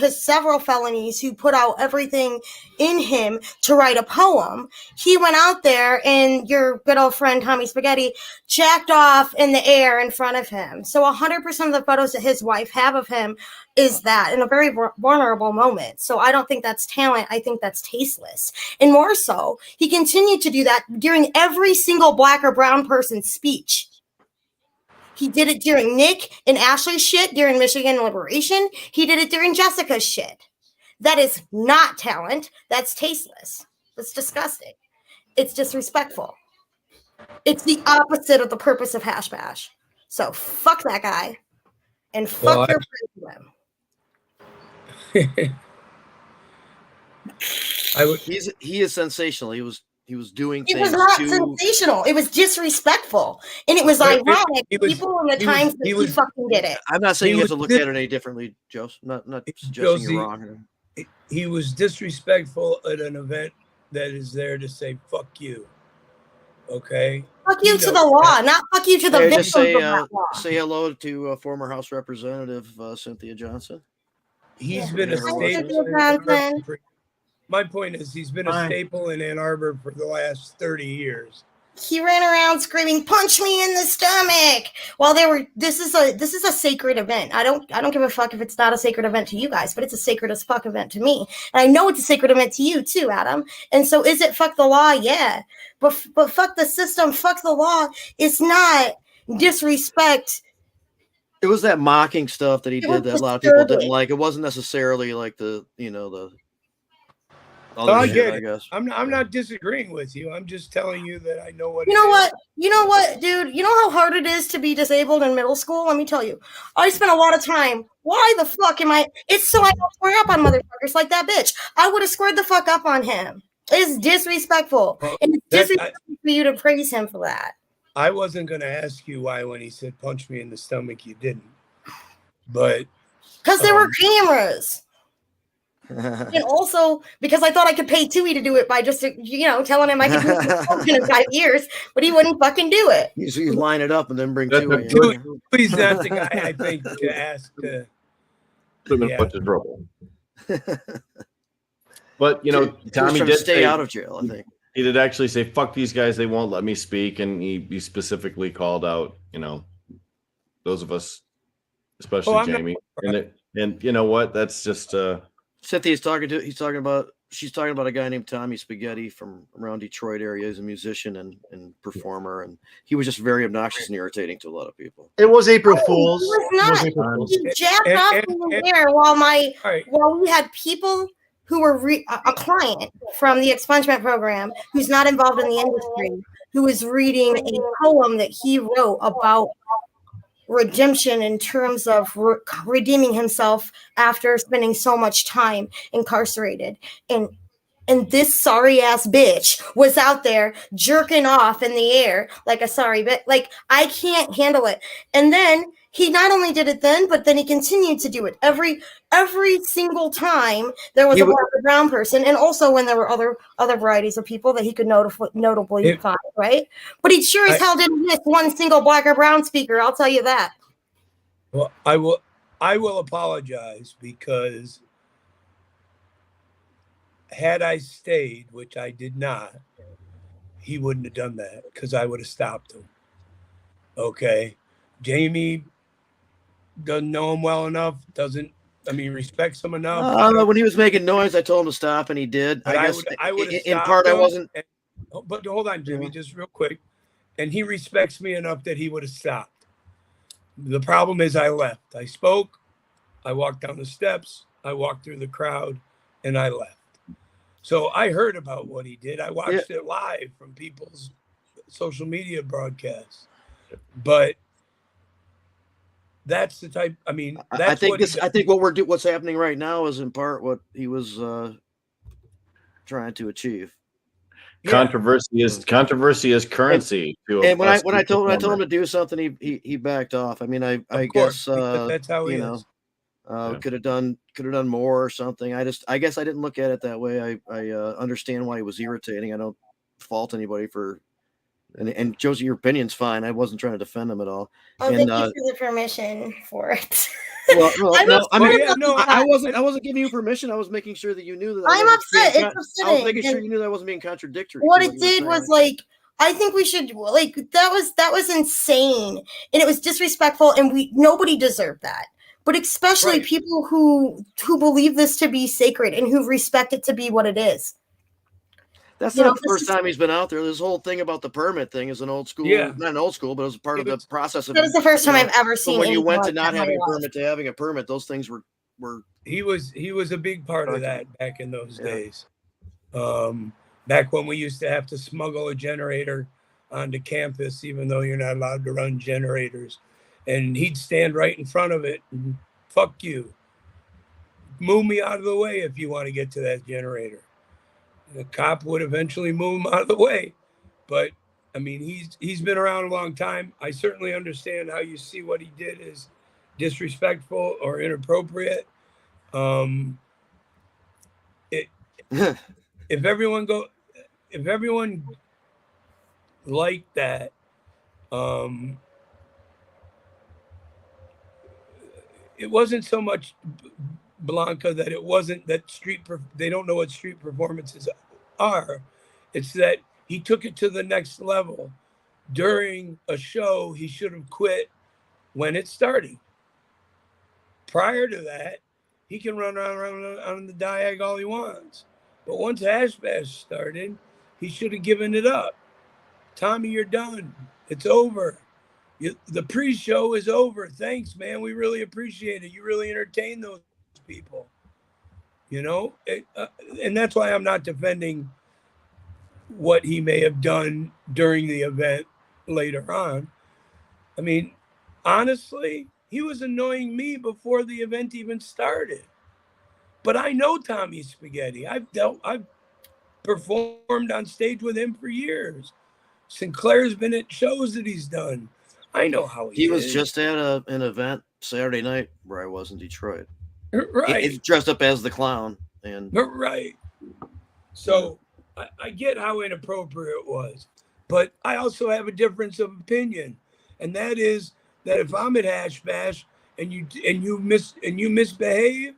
several felonies, who put out everything in him to write a poem. He went out there, and your good old friend Tommy Spaghetti jacked off in the air in front of him. So 100% of the photos that his wife have of him is that in a very vulnerable moment. So I don't think that's talent. I think that's tasteless. And more so, he continued to do that during every single Black or brown person's speech. He did it during Nick and Ashley's shit during Michigan Liberation. He did it during Jessica's shit. That is not talent. That's tasteless. That's disgusting. It's disrespectful. It's the opposite of the purpose of Hash Bash. So fuck that guy. And fuck your friends with him. He is sensational. He was doing things. It was not sensational. It was disrespectful. And it was ironic. People in the times that he fucking did it. I'm not saying you have to look at it any differently, Joe. Not suggesting you're wrong. He was disrespectful at an event that is there to say fuck you. Okay? Fuck you to the law, not fuck you to the victims say, of that law. Say hello to former House Representative Cynthia Johnson. He's been a staple. My point is, he's been a staple in Ann Arbor for the last 30 years. He ran around screaming, "Punch me in the stomach!" While this is a sacred event. I don't give a fuck if it's not a sacred event to you guys, but it's a sacred as fuck event to me. And I know it's a sacred event to you too, Adam. And so is it fuck the law? Yeah. But fuck the system, fuck the law. It's not disrespect. It was that mocking stuff that he did that a lot of people didn't like. It wasn't necessarily like the I get it. I guess. I'm not disagreeing with you. I'm just telling you that I know what. You know what, dude? You know how hard it is to be disabled in middle school? Let me tell you. I spent a lot of time. Why the fuck am I? It's so I don't square up on motherfuckers like that bitch. I would have squared the fuck up on him. It's disrespectful. And it's disrespectful for you to praise him for that. I wasn't going to ask you why when he said punch me in the stomach, you didn't. But. Because there were cameras. And also because I thought I could pay Tui to do it by just telling him I could do it in 5 years, but he wouldn't fucking do it. You line it up and then bring Tui. Tui's not the guy I think to ask to put to trouble. But Tommy did stay out of jail. I think he did actually say, "Fuck these guys, they won't let me speak," and he specifically called out those of us, especially Jamie. And you know what? That's just Cynthia's she's talking about a guy named Tommy Spaghetti from around Detroit area. He's a musician and performer, and he was just very obnoxious and irritating to a lot of people. It was April Fool's. It was not. He jacked off in the air while we had people who were a client from the expungement program who's not involved in the industry, who was reading a poem that he wrote about redemption in terms of redeeming himself after spending so much time incarcerated. And this sorry ass bitch was out there jerking off in the air like a sorry bitch. Like, I can't handle it. And then he not only did it then, but then he continued to do it every single time there was a black or brown person, and also when there were other varieties of people that he could notably find, right? But he sure as hell didn't miss one single black or brown speaker. I'll tell you that. Well, I will apologize, because had I stayed, which I did not, he wouldn't have done that, because I would have stopped him. Okay. Jamie doesn't know him well enough, respects him enough. When he was making noise, I told him to stop, and he did. But I guess I would have in part, I wasn't. But hold on, Jimmy, just real quick. And he respects me enough that he would have stopped. The problem is I left. I spoke, I walked down the steps, I walked through the crowd, and I left. So I heard about what he did. I watched it live from people's social media broadcasts. But that's the type. I mean, that's I think what's happening right now is in part what he was trying to achieve. Controversy is currency. And when I told him to do something, he backed off. I mean, I guess that's how he is. Could have done more or something. I guess I didn't look at it that way. I understand why he was irritating. I don't fault anybody for. And Josie, your opinion's fine. I wasn't trying to defend him at all. Oh, thank you for the permission for it. I wasn't giving you permission. I was making sure that you knew that. I'm upset. It's upsetting. I was making sure you knew that I wasn't being contradictory. What it did was I think we should that was insane, and it was disrespectful, and nobody deserved that. But especially people who believe this to be sacred and who respect it to be what it is. That's not the first time he's been out there. This whole thing about the permit thing is an old school, not an old school, but it was part of the process of. That was the first time I've ever seen. When you went to not having a permit to having a permit, those things were. He was a big part of that back in those days. Back when we used to have to smuggle a generator onto campus, even though you're not allowed to run generators, and he'd stand right in front of it and fuck you, move me out of the way if you want to get to that generator. The cop would eventually move him out of the way. But I mean, he's been around a long time. I certainly understand how you see what he did as disrespectful or inappropriate. If everyone liked that, it wasn't so much Blanca that it wasn't that they don't know what street performances are. It's that he took it to the next level. During a show, he should have quit when it started. Prior to that, he can run around on the diag all he wants. But once Hash Bash started, he should have given it up. Tommy, you're done. It's over. The pre-show is over. Thanks, man. We really appreciate it. You really entertained those people, and that's why I'm not defending what he may have done during the event later on. I mean, honestly, he was annoying me before the event even started. But I know Tommy Spaghetti. I've performed on stage with him for years. Sinclair's been at shows that he's done. I know how he was just at an event Saturday night where I was in Detroit. Right. He's dressed up as the clown. Right. So I get how inappropriate it was. But I also have a difference of opinion. And that is that if I'm at Hash Bash and you misbehave,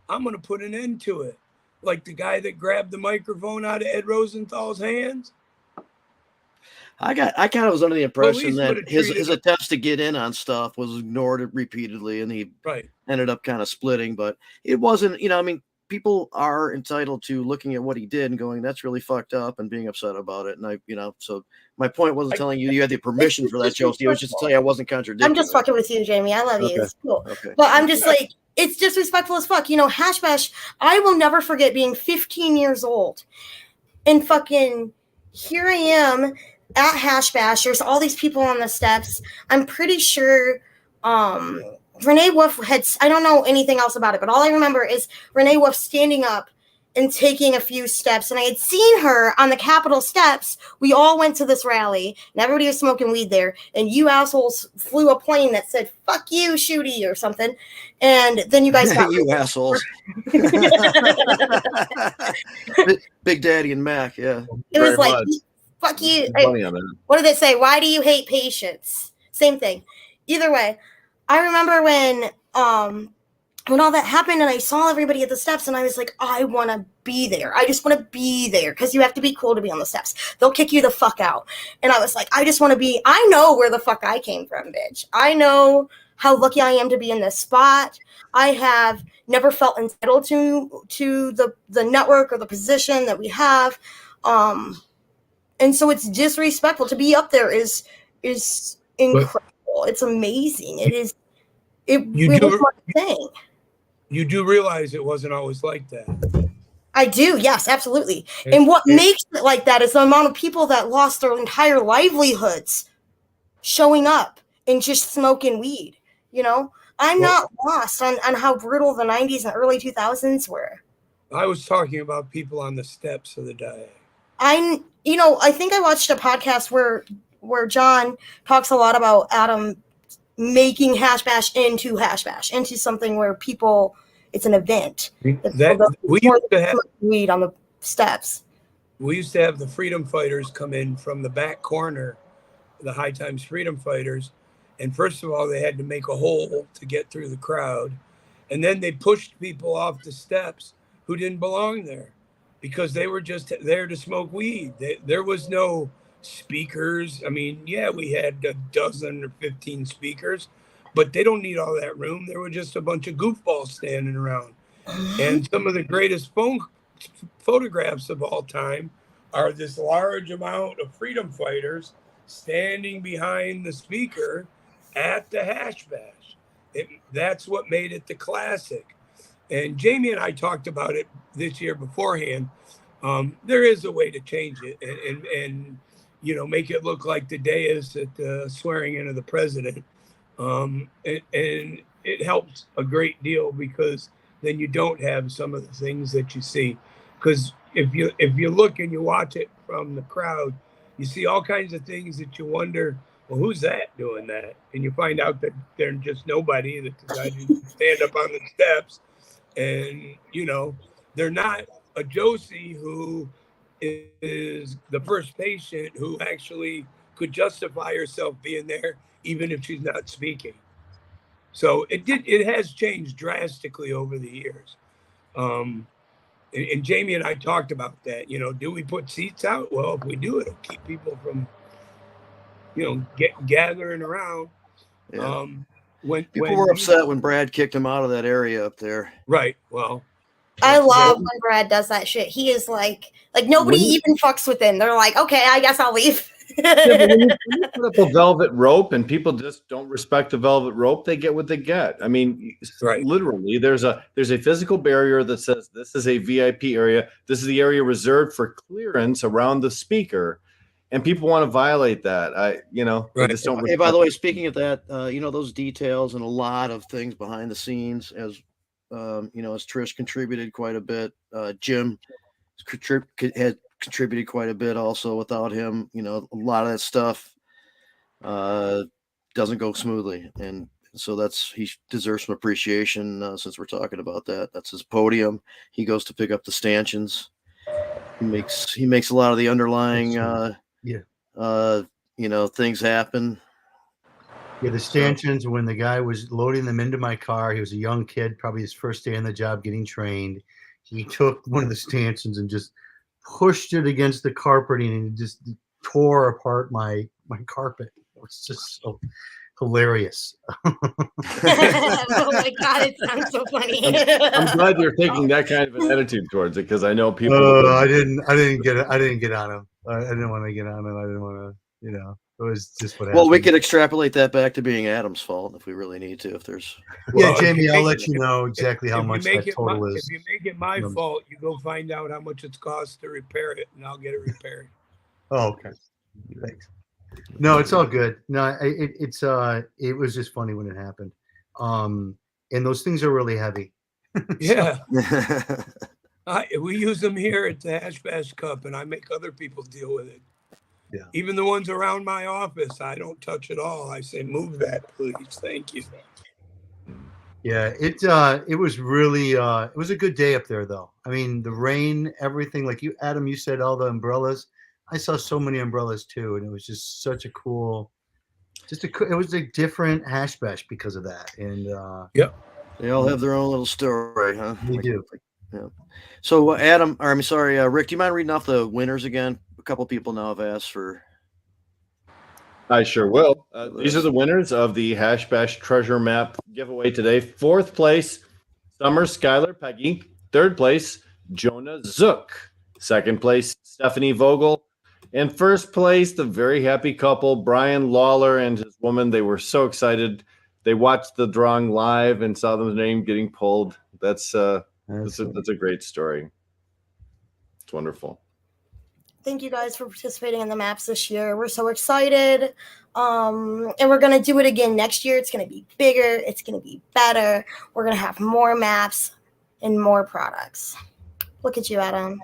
I'm going to put an end to it. Like the guy that grabbed the microphone out of Ed Rosenthal's hands. I kind of was under the impression that his attempts to get in on stuff was ignored repeatedly, and he ended up kind of splitting. But it wasn't, people are entitled to looking at what he did and going, "That's really fucked up," and being upset about it. And so my point wasn't telling you had the permission for that, Josie. It was just to tell you I wasn't contradicting. I'm just fucking with you, Jamie. I love you. It's cool. Okay. But I'm just it's disrespectful as fuck. Hash Bash. I will never forget being 15 years old, and fucking here I am. At Hash Bash, there's all these people on the steps. I'm pretty sure Renee Wolf I don't know anything else about it, but all I remember is Renee Wolf standing up and taking a few steps. And I had seen her on the Capitol steps. We all went to this rally and everybody was smoking weed there. And you assholes flew a plane that said, "Fuck you, Shooty," or something. And then you guys got you assholes. Big Daddy and Mac, yeah. It was Very like, much. "Fuck you." Funny on that. What did they say? "Why do you hate patience?" Same thing. Either way, I remember when all that happened and I saw everybody at the steps and I was like, I want to be there. I just want to be there because you have to be cool to be on the steps. They'll kick you the fuck out. And I was like, I just want to be, I know where the fuck I came from, bitch. I know how lucky I am to be in this spot. I have never felt entitled to the network or the position that we have. And so it's disrespectful to be up there is incredible. It's amazing. It is. It was my thing. You do realize it wasn't always like that. I do, yes, absolutely. And what makes it like that is the amount of people that lost their entire livelihoods showing up and just smoking weed. You know, I'm not lost on how brutal the 90s and early 2000s were. I was talking about people on the steps of the day. I think I watched a podcast where John talks a lot about Adam making Hash Bash into something where people, it's an event. We used to have weed on the steps. We used to have the freedom fighters come in from the back corner, the High Times freedom fighters. And first of all, they had to make a hole to get through the crowd. And then they pushed people off the steps who didn't belong there because they were just there to smoke weed. There was no speakers. I mean, yeah, we had a dozen or 15 speakers, but they don't need all that room. There were just a bunch of goofballs standing around. And some of the greatest photographs of all time are this large amount of freedom fighters standing behind the speaker at the Hash Bash. That's what made it the classic. And Jamie and I talked about it this year beforehand. There is a way to change it and make it look like the day is at the swearing in of the president. And it helps a great deal because then you don't have some of the things that you see. Because if you look and you watch it from the crowd, you see all kinds of things that you wonder, well, who's that doing that? And you find out that they're just nobody that decided to stand up on the steps. And, they're not a Josie who is the first patient who actually could justify herself being there, even if she's not speaking. So it has changed drastically over the years. And Jamie and I talked about that. Do we put seats out? Well, if we do, it'll keep people from, gathering around. Yeah. When people were upset when Brad kicked him out of that area up there. Right. Well, I love when Brad does that shit. He is like nobody even fucks with him. They're like, okay, I guess I'll leave. When you put up a velvet rope and people just don't respect the velvet rope, they get what they get. I mean, right. Literally, there's a physical barrier that says this is a VIP area. This is the area reserved for clearance around the speaker. And people want to violate that. They just don't. Hey, by the way, speaking of that, those details and a lot of things behind the scenes, as Trish contributed quite a bit. Jim had contributed quite a bit also. Without him, a lot of that stuff doesn't go smoothly, and so he deserves some appreciation since we're talking about that. That's his podium. He goes to pick up the stanchions. He makes a lot of the underlying things happen. Yeah, the stanchions, when the guy was loading them into my car, he was a young kid, probably his first day on the job getting trained. He took one of the stanchions and just pushed it against the carpeting and it just tore apart my carpet. It was just so hilarious. Oh my God, it sounds so funny. I'm glad you're taking that kind of an attitude towards it because I know people. I didn't get on him. I didn't want to get on him. I didn't want to, it was just what happened. Well, we could extrapolate that back to being Adam's fault if we really need to. If there's, Jamie, I'll let you know exactly how much that total is. If you make it my fault, you go find out how much it's cost to repair it, and I'll get it repaired. Oh, okay. Thanks. No, it's all good. No, it was just funny when it happened. And those things are really heavy. Yeah. We use them here at the Hash Bash Cup, and I make other people deal with it. Yeah. Even the ones around my office, I don't touch at all. I say, move that, please. Thank you. Yeah, it was really it was a good day up there though. I mean, the rain, everything, like you, Adam, you said all the umbrellas. I saw so many umbrellas too, and it was just such a cool, it was a different Hash Bash because of that. And Yep. They all have their own little story, huh? They do. Yeah. So Adam, or I'm sorry, Rick, do you mind reading off the winners again? A couple people now have asked for. I sure will. These are the winners of the Hash Bash Treasure Map giveaway today. 4th place, Summer Skylar Peggy. 3rd place, Jonah Zook. 2nd place, Stephanie Vogel. And 1st place, the very happy couple, Brian Lawler and his woman. They were so excited. They watched the drawing live and saw the name getting pulled. That's a great story. It's wonderful. Thank you guys for participating in the maps this year. We're so excited. And we're going to do it again next year. It's going to be bigger. It's going to be better. We're going to have more maps and more products. Look at you, Adam.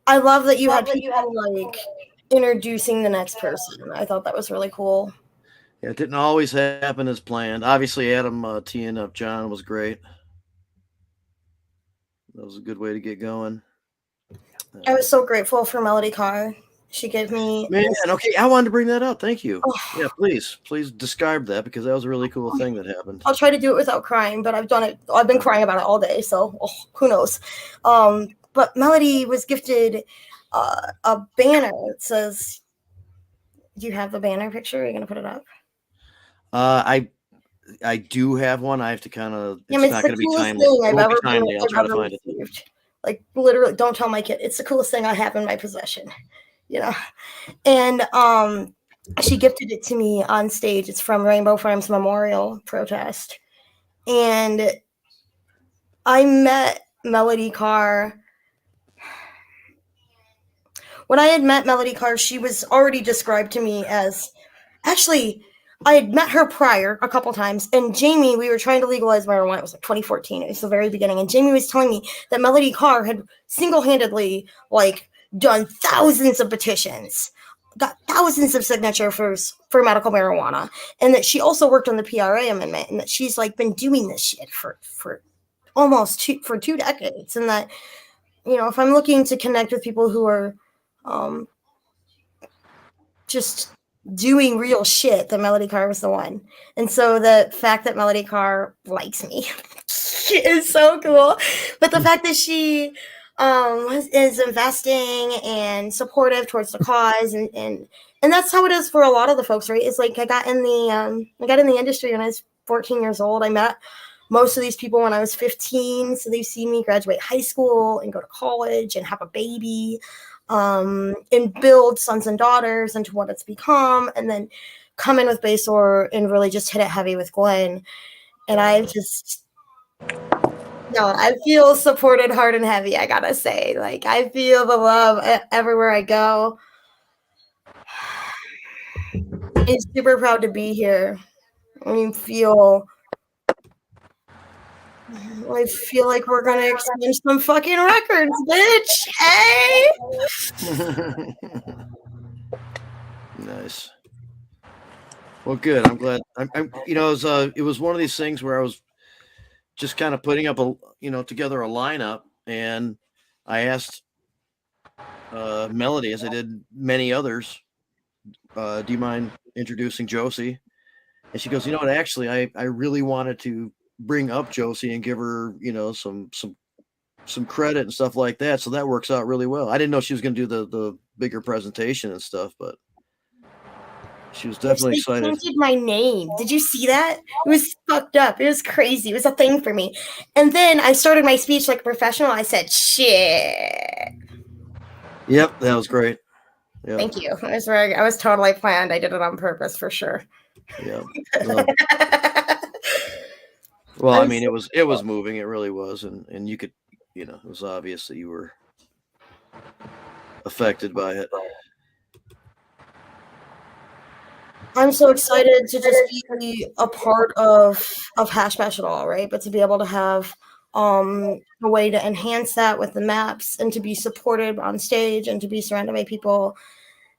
I love that you had people like introducing the next person. I thought that was really cool. Yeah, it didn't always happen as planned. Obviously, Adam teeing up John was great. That was a good way to get going. I was so grateful for Melody Carr. She gave me okay. I wanted to bring that up. Thank you. Yeah, please describe that because that was a really cool thing that happened. I'll try to do it without crying, but I've done it. I've been crying about it all day, so who knows? But Melody was gifted a banner that says, "Do you have the banner picture? Are you gonna put it up?" I do have one. I have to kind of. Yeah, it's not going to be timely. It won't be timely. I'll try to find it. Like literally, don't tell my kid. It's the coolest thing I have in my possession, you know. And she gifted it to me on stage. It's from Rainbow Farms Memorial Protest, and I met Melody Carr. When I had met Melody Carr, she was already described to me as, actually, I had met her prior a couple times, and Jamie, we were trying to legalize marijuana. It was like 2014. It was the very beginning, and Jamie was telling me that Melody Carr had single-handedly, like, done thousands of petitions, got thousands of signatures for medical marijuana, and that she also worked on the PRA amendment, and that she's, like, been doing this shit for almost 2 decades, and that, you know, if I'm looking to connect with people who are just doing real shit, that Melody Carr was the one. And so the fact that Melody Carr likes me is so cool. But the fact that she is investing and supportive towards the cause, and that's how it is for a lot of the folks, right? It's like I got in the industry when I was 14 years old. I met most of these people when I was 15, so they've seen me graduate high school and go to college and have a baby, and build sons and daughters into what it's become, and then come in with Basor and really just hit it heavy with GLEN. And I feel supported hard and heavy, I gotta say. Like, I feel the love everywhere I go. I'm super proud to be here. I feel like we're gonna exchange some fucking records, bitch. Hey. Nice. Well, good. I'm glad. It was one of these things where I was just kind of putting up together a lineup, and I asked Melody, as I did many others, do you mind introducing Josie? And she goes, you know what? Actually, I really wanted to bring up Josie and give her, some credit and stuff like that. So that works out really well. I didn't know she was going to do the bigger presentation and stuff, but she was definitely excited. They painted my name. Did you see that? It was fucked up. It was crazy. It was a thing for me. And then I started my speech like a professional. I said, shit. Yep, that was great. Yep. Thank you. I was totally planned. I did it on purpose for sure. Yeah. Well, I mean, it was moving. It really was, and you could, it was obvious that you were affected by it. I'm so excited to just be a part of Hash Bash at all, right? But to be able to have a way to enhance that with the maps and to be supported on stage and to be surrounded by people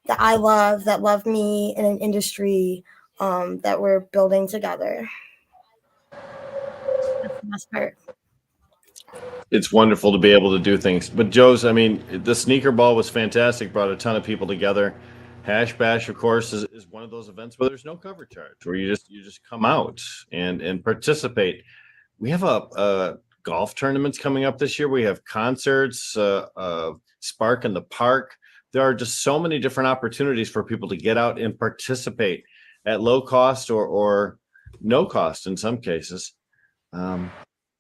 that I love, that love me in an industry that we're building together. That's the best part. It's wonderful to be able to do things. But Joe's, I mean, the sneaker ball was fantastic, brought a ton of people together. Hash Bash, of course, is one of those events where there's no cover charge, where you just come out and participate. We have a golf tournaments coming up this year. We have concerts, Spark in the Park. There are just so many different opportunities for people to get out and participate at low cost or no cost in some cases.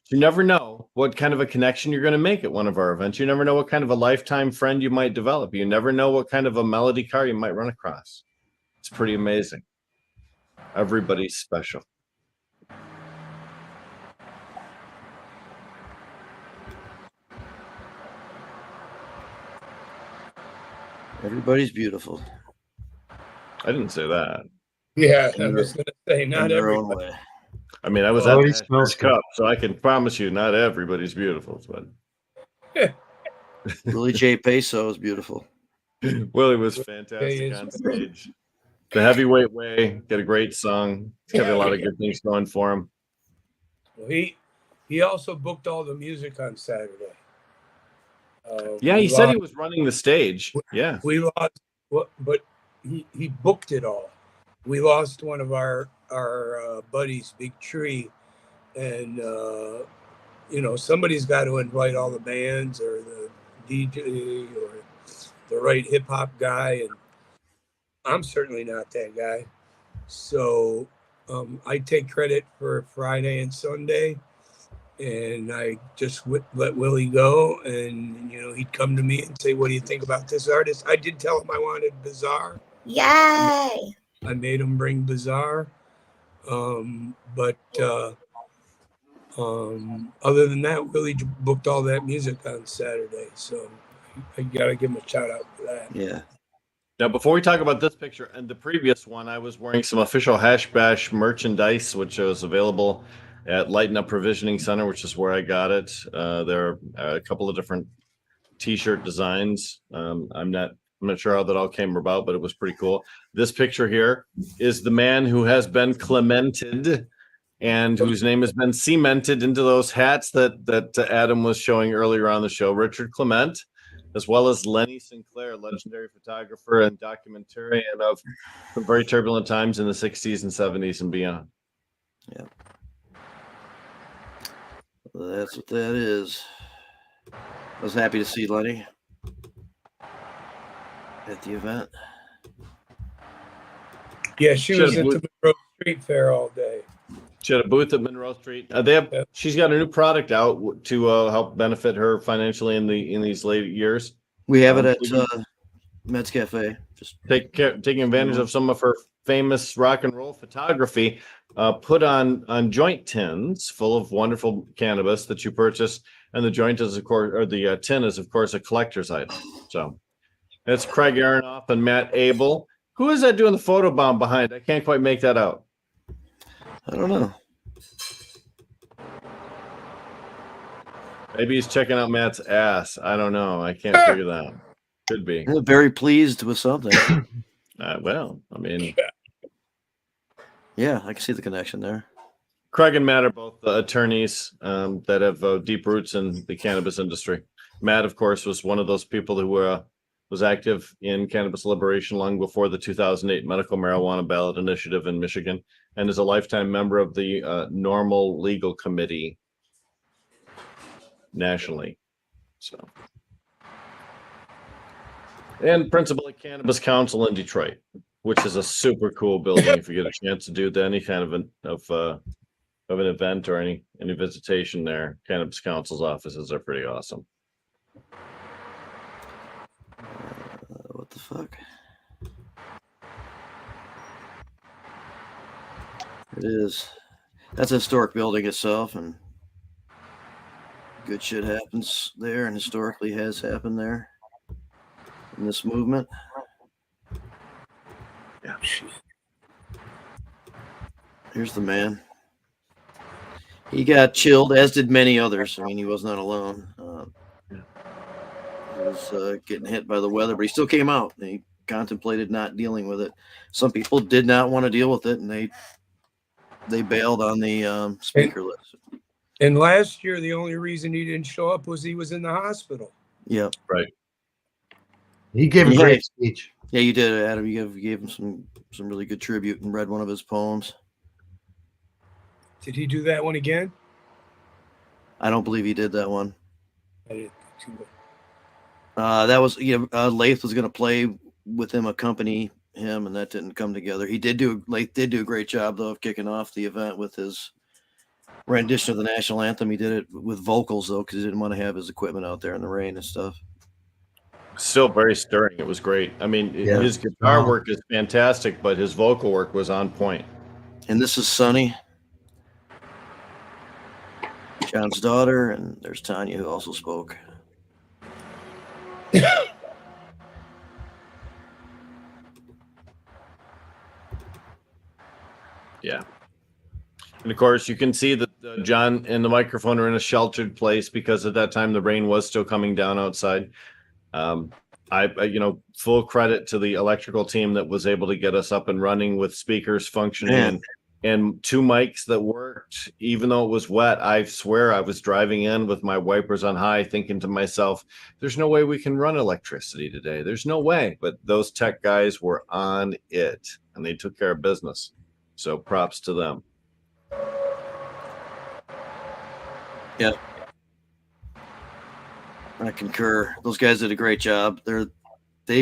You never know what kind of a connection you're going to make at one of our events. You never know what kind of a lifetime friend you might develop. You never know what kind of a melody car you might run across. It's pretty amazing. Everybody's special. Everybody's beautiful I didn't say that. Yeah, I was going to say, in not their own everybody. way. I mean, I was Everybody at the smells Hash Bash Cup, so I can promise you not everybody's beautiful. But Willie J. Peso is beautiful. Willie was fantastic on stage. The heavyweight way, got a great song. He's got a lot of good things going for him. Well, he also booked all the music on Saturday. Yeah, he said he was running the stage. Yeah. We lost, but he booked it all. We lost one of our buddies, Big Tree, and somebody's got to invite all the bands or the DJ or the right hip hop guy, and I'm certainly not that guy. So I take credit for Friday and Sunday, and I just let Willie go, and he'd come to me and say, "What do you think about this artist?" I did tell him I wanted Bizarre. Yay! I made him bring Bizarre, but other than that, Willie booked all that music on Saturday, so I gotta give him a shout out for that. Yeah. Now, before we talk about this picture and the previous one, I was wearing some official Hash Bash merchandise, which was available at Lighten Up Provisioning Center, which is where I got it. There are a couple of different T-shirt designs. I'm not sure how that all came about, but it was pretty cool. This picture here is the man who has been clemented and whose name has been cemented into those hats that Adam was showing earlier on the show, Richard Clement, as well as Lenny Sinclair, legendary photographer and documentarian of some very turbulent times in the 60s and 70s and beyond. Yeah. Well, that's what that is. I was happy to see Lenny at the event. Yeah, she was at the Monroe Street Fair all day. She had a booth at Monroe Street. She's got a new product out to help benefit her financially in these late years. We have it at Meds Cafe. Just taking advantage of some of her famous rock and roll photography, put on joint tins full of wonderful cannabis that you purchase, and the joint is, of course, or the tin is, of course, a collector's item. So that's Craig Aronoff and Matt Abel. Who is that doing the photo bomb behind? I can't quite make that out. I don't know. Maybe he's checking out Matt's ass. I don't know. I can't figure that out. Could be. I'm very pleased with something. Well, I mean, yeah, I can see the connection there. Craig and Matt are both attorneys that have deep roots in the cannabis industry. Matt, of course, was one of those people who was active in cannabis liberation long before the 2008 medical marijuana ballot initiative in Michigan, and is a lifetime member of the Normal Legal Committee nationally. So, and principal at Cannabis Council in Detroit, which is a super cool building. If you get a chance to do any kind of an event or any visitation there, Cannabis Council's offices are pretty awesome. What the fuck? It is. That's a historic building itself, and good shit happens there, and historically has happened there in this movement. Yeah. Here's the man. He got chilled, as did many others. I mean, he was not alone. He was getting hit by the weather, but he still came out. He contemplated not dealing with it. Some people did not want to deal with it, and they bailed on the speaker list. And last year, the only reason he didn't show up was he was in the hospital. Yeah, Right. He gave a great speech. Yeah, you did, Adam. You gave him some really good tribute and read one of his poems. Did he do that one again? I don't believe he did that one. I didn't think so. That was Lath was going to play with him, accompany him, and that didn't come together. Lath did do a great job though of kicking off the event with his rendition of the national anthem. He did it with vocals though, because he didn't want to have his equipment out there in the rain and stuff. Still very stirring. It was great. I mean, his guitar work is fantastic, but his vocal work was on point. And this is Sunny, John's daughter, and there's Tanya, who also spoke. Yeah. And of course, you can see that John and the microphone are in a sheltered place because at that time the rain was still coming down outside. Full credit to the electrical team that was able to get us up and running with speakers functioning and two mics that worked, even though it was wet. I swear I was driving in with my wipers on high thinking to myself, there's no way we can run electricity today. There's no way. But those tech guys were on it and they took care of business. So props to them. Yeah. I concur. Those guys did a great job. They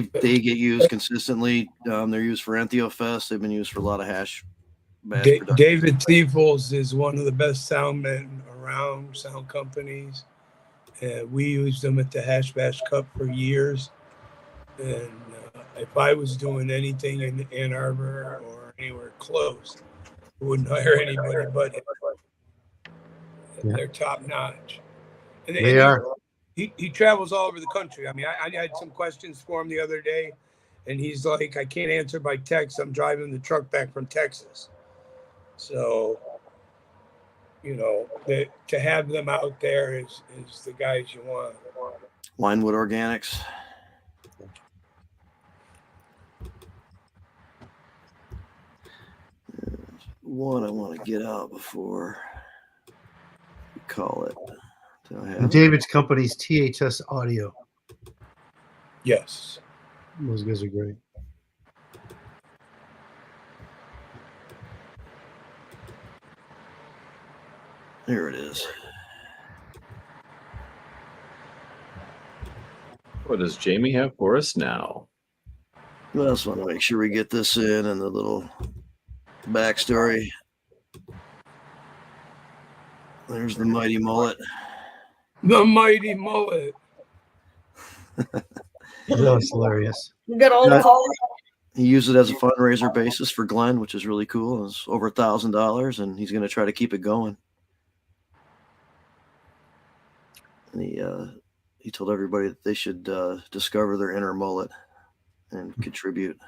get used consistently. They're used for Entheo Fest. They've been used for a lot of hash. David Thiefels is one of the best soundmen around, sound companies. We used them at the Hash Bash Cup for years. And if I was doing anything in Ann Arbor or anywhere close, I wouldn't hire anybody but him. They're top notch. And They are. He travels all over the country. I mean, I had some questions for him the other day, and he's like, I can't answer by text. I'm driving the truck back from Texas. So, to have them out there is the guys you want. Winewood Organics. One I want to get out before we call it. And David's company's THS Audio. Yes. Those guys are great. There it is. What does Jamie have for us now? I just want to make sure we get this in and the little backstory. There's the mighty mullet. The mighty mullet. That was hilarious. Good old call. He used it as a fundraiser basis for GLEN, which is really cool. It's over $1,000, and he's going to try to keep it going. And he told everybody that they should discover their inner mullet and contribute.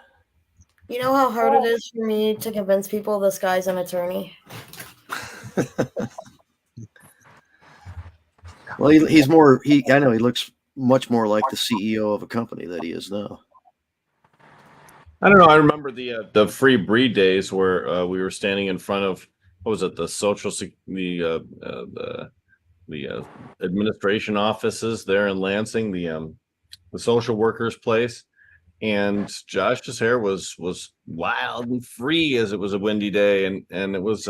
You know how hard it is for me to convince people this guy's an attorney? Well, he's more. I know he looks much more like the CEO of a company that he is now. I don't know. I remember the free breed days where we were standing in front of, what was it, the administration offices there in Lansing, the social workers place, and Josh's hair was wild and free as it was a windy day, and it was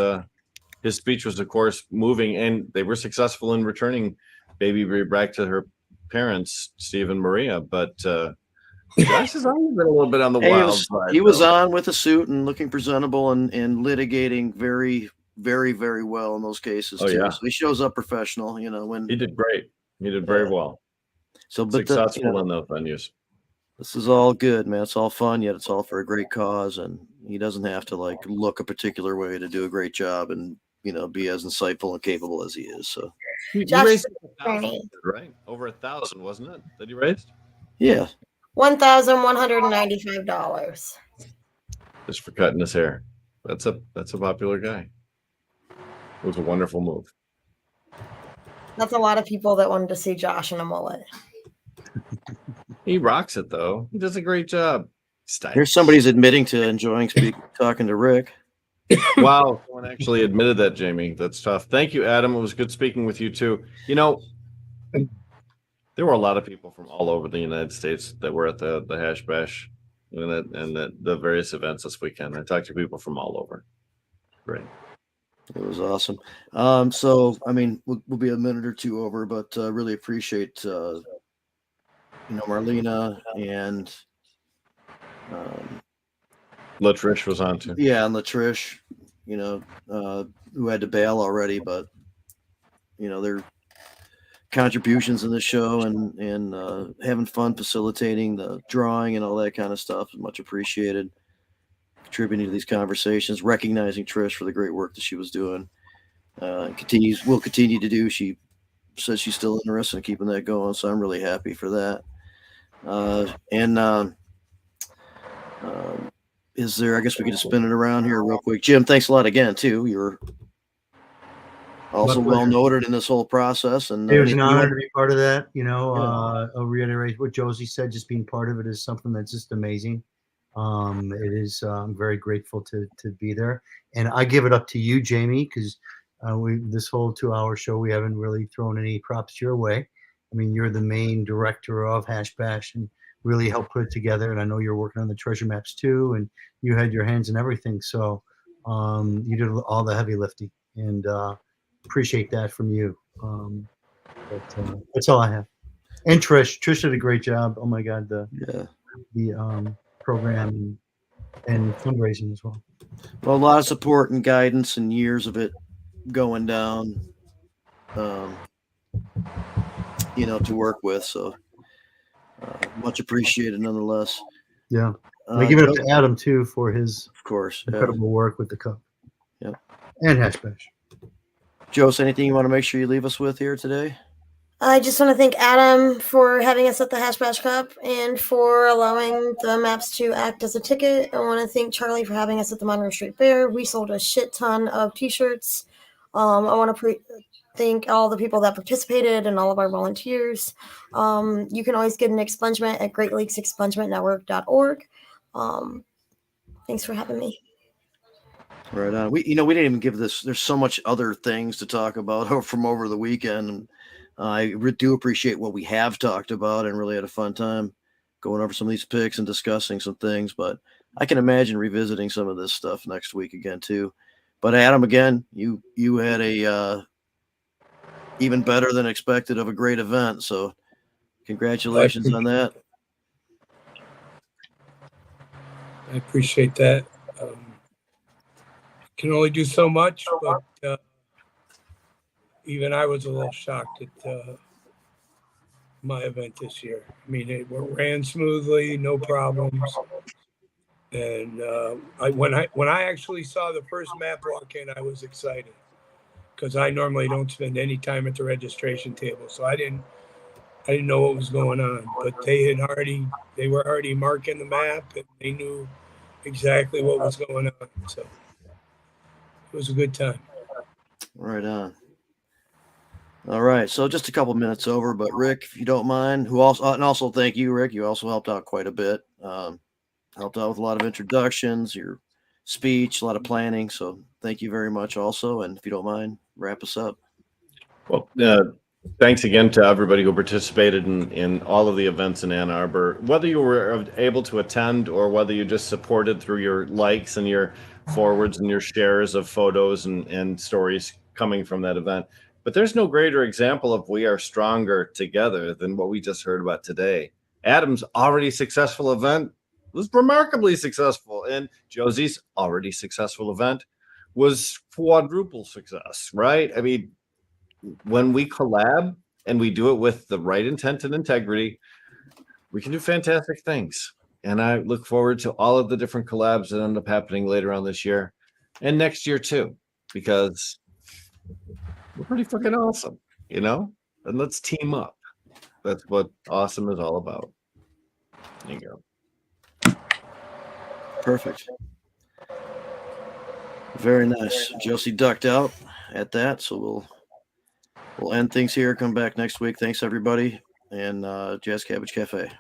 his speech was of course moving, and they were successful in returning baby Bree back to her parents, Steve and Maria, but Josh has always been a little bit on the wild side. He was on with a suit and looking presentable and litigating very, very, very well in those cases too. Yeah. So he shows up professional, when He did great. He did very well. So, but successful in those venues. This is all good, man. It's all fun, yet it's all for a great cause, and he doesn't have to look a particular way to do a great job and be as insightful and capable as he is. So you raised 1,000, right? Over 1,000, wasn't it? That you raised? Yeah. $1,195. Just for cutting his hair. That's a popular guy. It was a wonderful move. That's a lot of people that wanted to see Josh in a mullet. He rocks it though. He does a great job. Here's somebody's admitting to enjoying talking to Rick. Wow, someone actually admitted that, Jamie. That's tough. Thank you, Adam. It was good speaking with you too. You know, there were a lot of people from all over the United States that were at the Hash Bash and the various events this weekend. I talked to people from all over. Great. It was awesome. So, I mean, we'll be a minute or two over, but really appreciate, Marlena and Latrish was on too. Yeah, and Latrish, who had to bail already, but their contributions in the show and having fun facilitating the drawing and all that kind of stuff is much appreciated. Contributing to these conversations, recognizing Trish for the great work that she was doing, will continue to do. She says she's still interested in keeping that going, so I'm really happy for that. Is there? I guess we could just spin it around here real quick. Jim, thanks a lot again too. You're also well noted in this whole process, and it was an honor to be part of that. I'll reiterate what Josie said. Just being part of it is something that's just amazing. It is. I'm very grateful to be there, and I give it up to you, Jamie, because this whole 2-hour show we haven't really thrown any props your way. I mean, you're the main director of Hash Bash and really helped put it together. And I know you're working on the treasure maps too, and you had your hands in everything. So you did all the heavy lifting, and appreciate that from you. But that's all I have. And Trish did a great job. Oh my God, the program and fundraising as well. Well, a lot of support and guidance and years of it going down, to work with. So much appreciated nonetheless. Yeah. I give it up to Adam too for his, of course, incredible work with the cup. Yeah. And Hash Bash. Jose, anything you want to make sure you leave us with here today? I just want to thank Adam for having us at the Hash Bash Cup and for allowing the maps to act as a ticket. I want to thank Charlie for having us at the Monroe Street Bear. We sold a shit ton of t-shirts. I want to thank all the people that participated and all of our volunteers. You can always get an expungement at GreatLakesExpungementNetwork.org. Thanks for having me. Right on. We didn't even give this. There's so much other things to talk about from over the weekend. And I do appreciate what we have talked about and really had a fun time going over some of these picks and discussing some things. But I can imagine revisiting some of this stuff next week again too. But Adam, again, you had a even better than expected of a great event. So congratulations on that. I appreciate that. Can only do so much, but even I was a little shocked at my event this year. I mean, it ran smoothly, no problems. And when I actually saw the first map walk in, I was excited because I normally don't spend any time at the registration table, so I didn't know what was going on. But they were already marking the map, and they knew exactly what was going on. So it was a good time. Right on. All right, so just a couple minutes over, but Rick, if you don't mind, and also thank you, Rick. You also helped out quite a bit. Helped out with a lot of introductions, your speech, a lot of planning. So thank you very much also. And if you don't mind, wrap us up. Well, thanks again to everybody who participated in all of the events in Ann Arbor, whether you were able to attend or whether you just supported through your likes and your forwards and your shares of photos and stories coming from that event. But there's no greater example of we are stronger together than what we just heard about today. Adam's already successful event was remarkably successful, and Josie's already successful event was quadruple success, right? I mean, when we collab and we do it with the right intent and integrity, we can do fantastic things. And I look forward to all of the different collabs that end up happening later on this year and next year too, because we're pretty fucking awesome, and let's team up. That's what awesome is all about. There you go. Perfect. Very nice. Josie ducked out at that, so we'll end things here. Come back next week. Thanks everybody, and Jazz Cabbage Cafe.